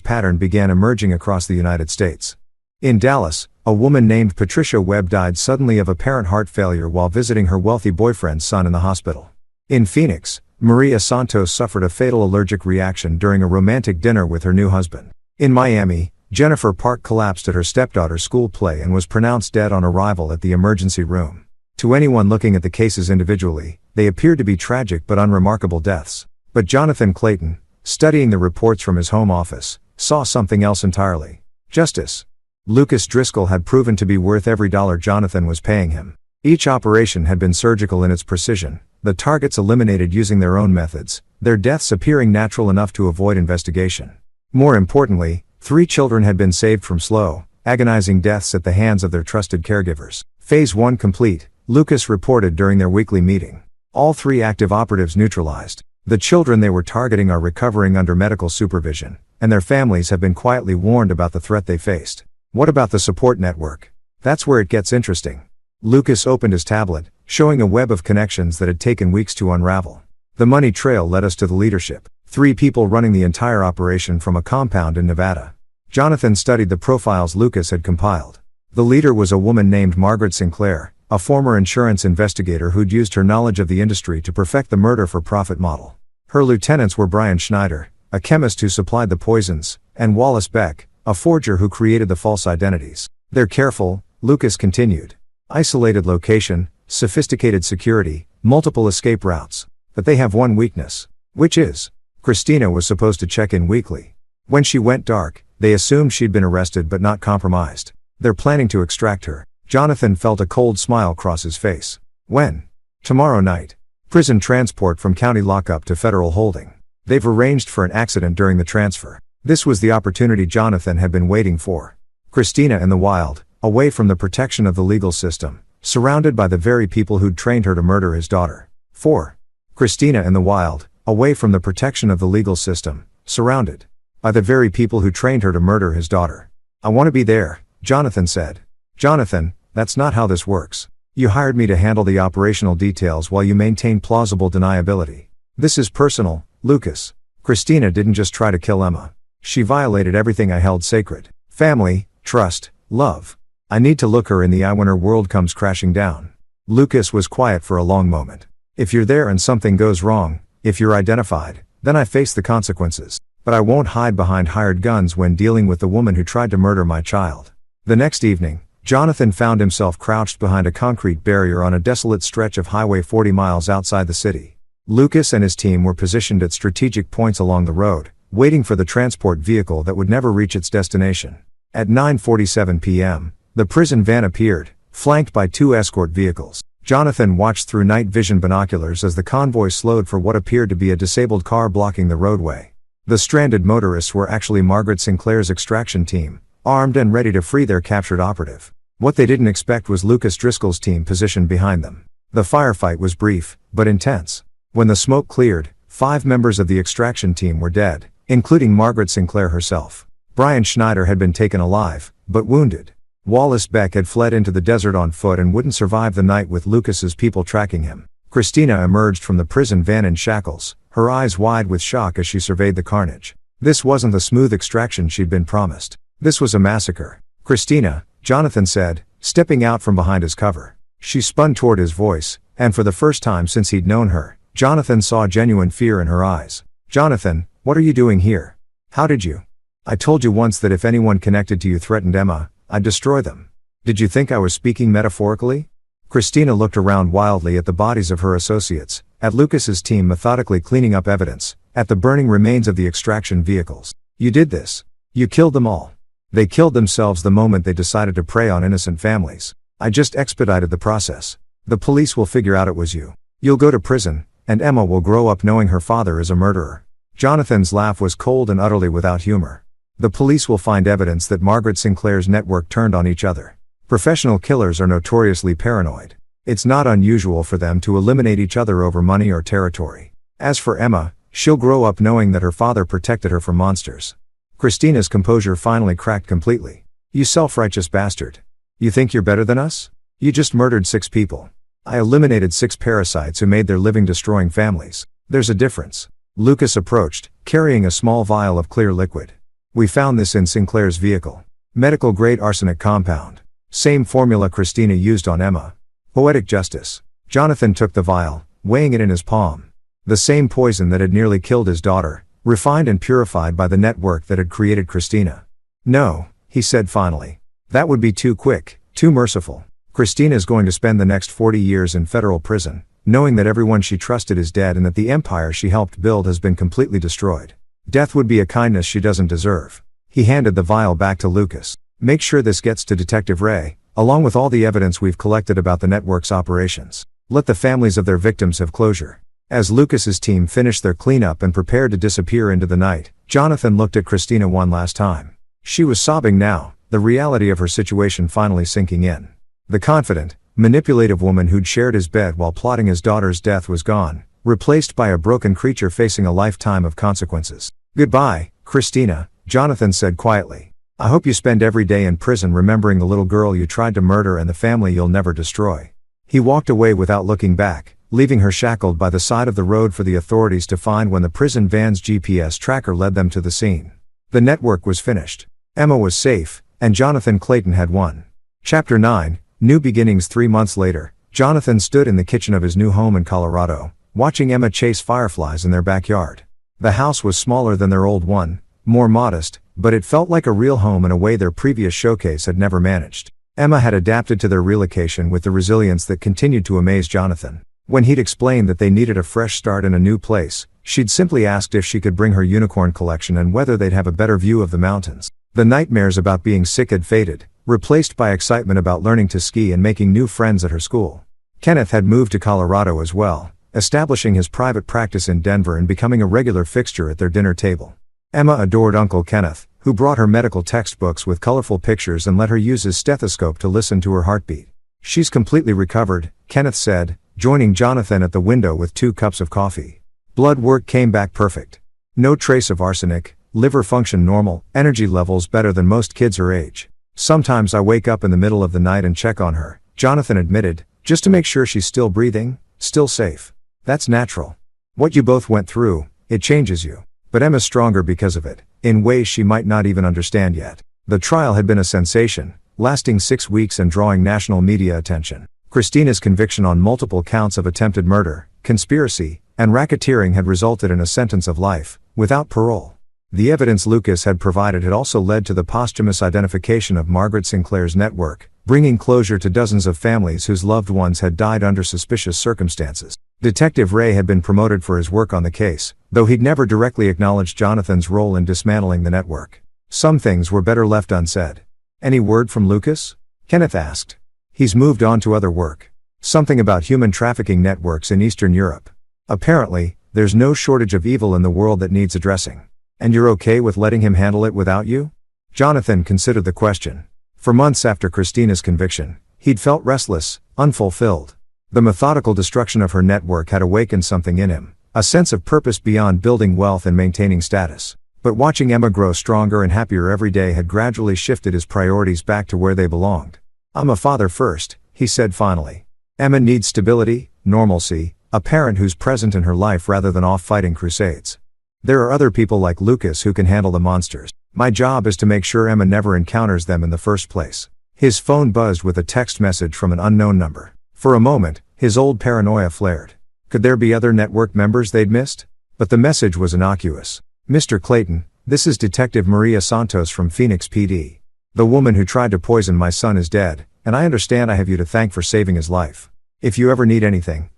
pattern began emerging across the United States. In Dallas, a woman named Patricia Webb died suddenly of apparent heart failure while visiting her wealthy boyfriend's son in the hospital. In Phoenix, Maria Santos suffered a fatal allergic reaction during a romantic dinner with her new husband. In Miami, Jennifer Park collapsed at her stepdaughter's school play and was pronounced dead on arrival at the emergency room. To anyone looking at the cases individually, they appeared to be tragic but unremarkable deaths. But Jonathan Clayton, studying the reports from his home office, saw something else entirely. Justice. Lucas Driscoll had proven to be worth every dollar Jonathan was paying him. Each operation had been surgical in its precision, the targets eliminated using their own methods, their deaths appearing natural enough to avoid investigation. More importantly, 3 children had been saved from slow, agonizing deaths at the hands of their trusted caregivers. Phase 1 complete, Lucas reported during their weekly meeting. All 3 active operatives neutralized. The children they were targeting are recovering under medical supervision, and their families have been quietly warned about the threat they faced. What about the support network? That's where it gets interesting. Lucas opened his tablet, showing a web of connections that had taken weeks to unravel. The money trail led us to the leadership. 3 people running the entire operation from a compound in Nevada. Jonathan studied the profiles Lucas had compiled. The leader was a woman named Margaret Sinclair, a former insurance investigator who'd used her knowledge of the industry to perfect the murder-for-profit model. Her lieutenants were Brian Schneider, a chemist who supplied the poisons, and Wallace Beck, a forger who created the false identities. They're careful, Lucas continued. Isolated location, sophisticated security, multiple escape routes. But they have one weakness. Which is? Christina was supposed to check in weekly. When she went dark, they assumed she'd been arrested but not compromised. They're planning to extract her. Jonathan felt a cold smile cross his face. When? Tomorrow night. Prison transport from county lockup to federal holding. They've arranged for an accident during the transfer. This was the opportunity Jonathan had been waiting for. Christina in the wild, away from the protection of the legal system, surrounded by the very people who'd trained her to murder his daughter. 4. Christina in the wild, away from the protection of the legal system, surrounded by the very people who trained her to murder his daughter. I want to be there, Jonathan said. Jonathan, that's not how this works. You hired me to handle the operational details while you maintain plausible deniability. This is personal, Lucas. Christina didn't just try to kill Emma. She violated everything I held sacred. Family, trust, love. I need to look her in the eye when her world comes crashing down. Lucas was quiet for a long moment. If you're there and something goes wrong, if you're identified, then I face the consequences. But I won't hide behind hired guns when dealing with the woman who tried to murder my child. The next evening, Jonathan found himself crouched behind a concrete barrier on a desolate stretch of highway 40 miles outside the city. Lucas and his team were positioned at strategic points along the road, waiting for the transport vehicle that would never reach its destination. At 9:47 p.m., the prison van appeared, flanked by 2 escort vehicles. Jonathan watched through night vision binoculars as the convoy slowed for what appeared to be a disabled car blocking the roadway. The stranded motorists were actually Margaret Sinclair's extraction team, armed and ready to free their captured operative. What they didn't expect was Lucas Driscoll's team positioned behind them. The firefight was brief, but intense. When the smoke cleared, 5 members of the extraction team were dead, including Margaret Sinclair herself. Brian Schneider had been taken alive, but wounded. Wallace Beck had fled into the desert on foot and wouldn't survive the night with Lucas's people tracking him. Christina emerged from the prison van in shackles, her eyes wide with shock as she surveyed the carnage. This wasn't the smooth extraction she'd been promised. This was a massacre. Christina, Jonathan said, stepping out from behind his cover. She spun toward his voice, and for the first time since he'd known her, Jonathan saw genuine fear in her eyes. Jonathan, what are you doing here? How did you? I told you once that if anyone connected to you threatened Emma, I'd destroy them. Did you think I was speaking metaphorically? Christina looked around wildly at the bodies of her associates, at Lucas's team methodically cleaning up evidence, at the burning remains of the extraction vehicles. You did this. You killed them all. They killed themselves the moment they decided to prey on innocent families. I just expedited the process. The police will figure out it was you. You'll go to prison, and Emma will grow up knowing her father is a murderer. Jonathan's laugh was cold and utterly without humor. The police will find evidence that Margaret Sinclair's network turned on each other. Professional killers are notoriously paranoid. It's not unusual for them to eliminate each other over money or territory. As for Emma, she'll grow up knowing that her father protected her from monsters. Christina's composure finally cracked completely. You self-righteous bastard. You think you're better than us? You just murdered 6 people. I eliminated 6 parasites who made their living destroying families. There's a difference. Lucas approached, carrying a small vial of clear liquid. We found this in Sinclair's vehicle. Medical-grade arsenic compound. Same formula Christina used on Emma. Poetic justice. Jonathan took the vial, weighing it in his palm. The same poison that had nearly killed his daughter, refined and purified by the network that had created Christina. No, he said finally. That would be too quick, too merciful. Christina's going to spend the next 40 years in federal prison, knowing that everyone she trusted is dead and that the empire she helped build has been completely destroyed. Death would be a kindness she doesn't deserve. He handed the vial back to Lucas. Make sure this gets to Detective Ray, along with all the evidence we've collected about the network's operations. Let the families of their victims have closure. As Lucas's team finished their cleanup and prepared to disappear into the night, Jonathan looked at Christina one last time. She was sobbing now, the reality of her situation finally sinking in. The confident, manipulative woman who'd shared his bed while plotting his daughter's death was gone, replaced by a broken creature facing a lifetime of consequences. Goodbye, Christina, Jonathan said quietly. I hope you spend every day in prison remembering the little girl you tried to murder and the family you'll never destroy. He walked away without looking back, leaving her shackled by the side of the road for the authorities to find when the prison van's GPS tracker led them to the scene. The network was finished. Emma was safe, and Jonathan Clayton had won. Chapter 9, New Beginnings. 3 months later, Jonathan stood in the kitchen of his new home in Colorado, watching Emma chase fireflies in their backyard. The house was smaller than their old one, more modest, but it felt like a real home in a way their previous showcase had never managed. Emma had adapted to their relocation with the resilience that continued to amaze Jonathan. When he'd explained that they needed a fresh start in a new place, she'd simply asked if she could bring her unicorn collection and whether they'd have a better view of the mountains. The nightmares about being sick had faded, replaced by excitement about learning to ski and making new friends at her school. Kenneth had moved to Colorado as well, establishing his private practice in Denver and becoming a regular fixture at their dinner table. Emma adored Uncle Kenneth, who brought her medical textbooks with colorful pictures and let her use his stethoscope to listen to her heartbeat. She's completely recovered, Kenneth said, joining Jonathan at the window with 2 cups of coffee. Blood work came back perfect. No trace of arsenic, liver function normal, energy levels better than most kids her age. Sometimes I wake up in the middle of the night and check on her, Jonathan admitted, Just to make sure she's still breathing, still safe. That's natural. What you both went through, it changes you. But Emma's stronger because of it, in ways she might not even understand yet. The trial had been a sensation, lasting 6 weeks and drawing national media attention. Christina's conviction on multiple counts of attempted murder, conspiracy, and racketeering had resulted in a sentence of life, without parole. The evidence Lucas had provided had also led to the posthumous identification of Margaret Sinclair's network, bringing closure to dozens of families whose loved ones had died under suspicious circumstances. Detective Ray had been promoted for his work on the case, though he'd never directly acknowledged Jonathan's role in dismantling the network. Some things were better left unsaid. Any word from Lucas? Kenneth asked. He's moved on to other work. Something about human trafficking networks in Eastern Europe. Apparently, there's no shortage of evil in the world that needs addressing. And you're okay with letting him handle it without you? Jonathan considered the question. For months after Christina's conviction, he'd felt restless, unfulfilled. The methodical destruction of her network had awakened something in him, a sense of purpose beyond building wealth and maintaining status. But watching Emma grow stronger and happier every day had gradually shifted his priorities back to where they belonged. I'm a father first, he said finally. Emma needs stability, normalcy, a parent who's present in her life rather than off fighting crusades. There are other people like Lucas who can handle the monsters. My job is to make sure Emma never encounters them in the first place. His phone buzzed with a text message from an unknown number. For a moment, his old paranoia flared. Could there be other network members they'd missed? But the message was innocuous. Mr. Clayton, this is Detective Maria Santos from Phoenix PD. The woman who tried to poison my son is dead, and I understand I have you to thank for saving his life. If you ever need anything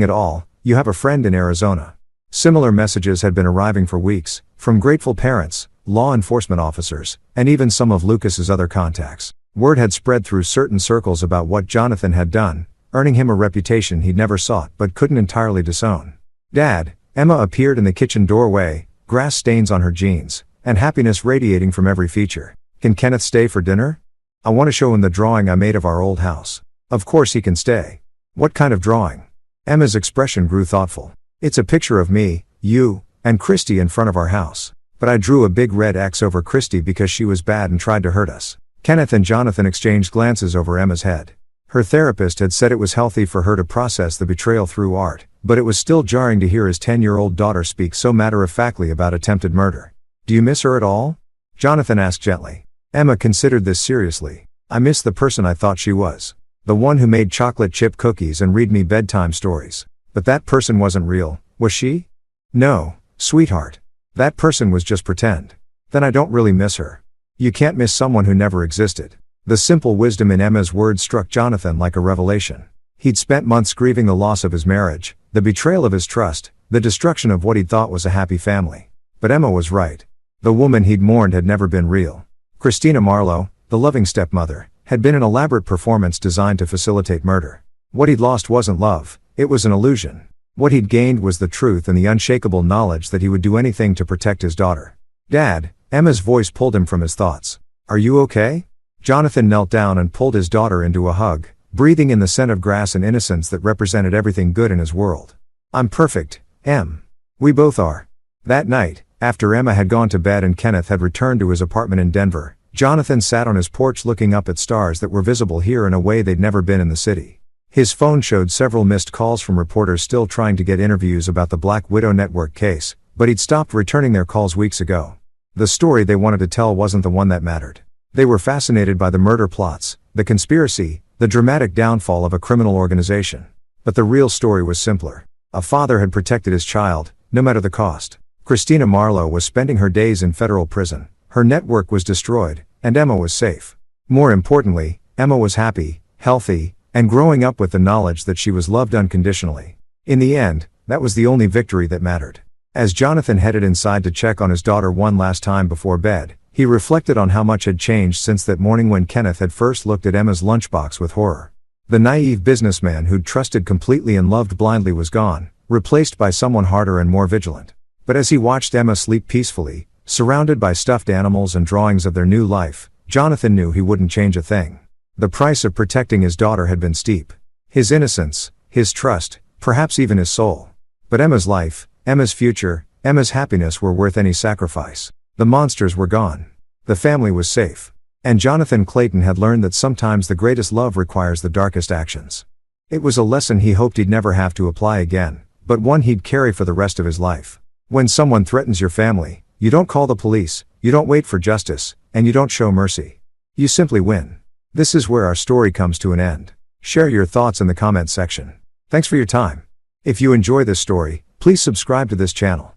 at all, you have a friend in Arizona. Similar messages had been arriving for weeks, from grateful parents, law enforcement officers, and even some of Lucas's other contacts. Word had spread through certain circles about what Jonathan had done, earning him a reputation he'd never sought but couldn't entirely disown. Dad, Emma appeared in the kitchen doorway, grass stains on her jeans, and happiness radiating from every feature. Can Kenneth stay for dinner? I want to show him the drawing I made of our old house. Of course he can stay. What kind of drawing? Emma's expression grew thoughtful. It's a picture of me, you, and Christy in front of our house. But I drew a big red X over Christy because she was bad and tried to hurt us. Kenneth and Jonathan exchanged glances over Emma's head. Her therapist had said it was healthy for her to process the betrayal through art, but it was still jarring to hear his 10-year-old daughter speak so matter-of-factly about attempted murder. Do you miss her at all? Jonathan asked gently. Emma considered this seriously. I miss the person I thought she was. The one who made chocolate chip cookies and read me bedtime stories. But that person wasn't real, was she? No, sweetheart. That person was just pretend. Then I don't really miss her. You can't miss someone who never existed. The simple wisdom in Emma's words struck Jonathan like a revelation. He'd spent months grieving the loss of his marriage, the betrayal of his trust, the destruction of what he'd thought was a happy family. But Emma was right. The woman he'd mourned had never been real. Christina Marlowe, the loving stepmother, had been an elaborate performance designed to facilitate murder. What he'd lost wasn't love, it was an illusion. What he'd gained was the truth and the unshakable knowledge that he would do anything to protect his daughter. Dad, Emma's voice pulled him from his thoughts. Are you okay? Jonathan knelt down and pulled his daughter into a hug, breathing in the scent of grass and innocence that represented everything good in his world. I'm perfect, Em. We both are. That night, after Emma had gone to bed and Kenneth had returned to his apartment in Denver, Jonathan sat on his porch looking up at stars that were visible here in a way they'd never been in the city. His phone showed several missed calls from reporters still trying to get interviews about the Black Widow Network case, but he'd stopped returning their calls weeks ago. The story they wanted to tell wasn't the one that mattered. They were fascinated by the murder plots, the conspiracy, the dramatic downfall of a criminal organization. But the real story was simpler. A father had protected his child, no matter the cost. Christina Marlowe was spending her days in federal prison, her network was destroyed, and Emma was safe. More importantly, Emma was happy, healthy, and growing up with the knowledge that she was loved unconditionally. In the end, that was the only victory that mattered. As Jonathan headed inside to check on his daughter one last time before bed, he reflected on how much had changed since that morning when Kenneth had first looked at Emma's lunchbox with horror. The naive businessman who'd trusted completely and loved blindly was gone, replaced by someone harder and more vigilant. But as he watched Emma sleep peacefully, surrounded by stuffed animals and drawings of their new life, Jonathan knew he wouldn't change a thing. The price of protecting his daughter had been steep. His innocence, his trust, perhaps even his soul. But Emma's life, Emma's future, Emma's happiness were worth any sacrifice. The monsters were gone. The family was safe. And Jonathan Clayton had learned that sometimes the greatest love requires the darkest actions. It was a lesson he hoped he'd never have to apply again, but one he'd carry for the rest of his life. When someone threatens your family, you don't call the police, you don't wait for justice, and you don't show mercy. You simply win. This is where our story comes to an end. Share your thoughts in the comment section. Thanks for your time. If you enjoy this story, please subscribe to this channel.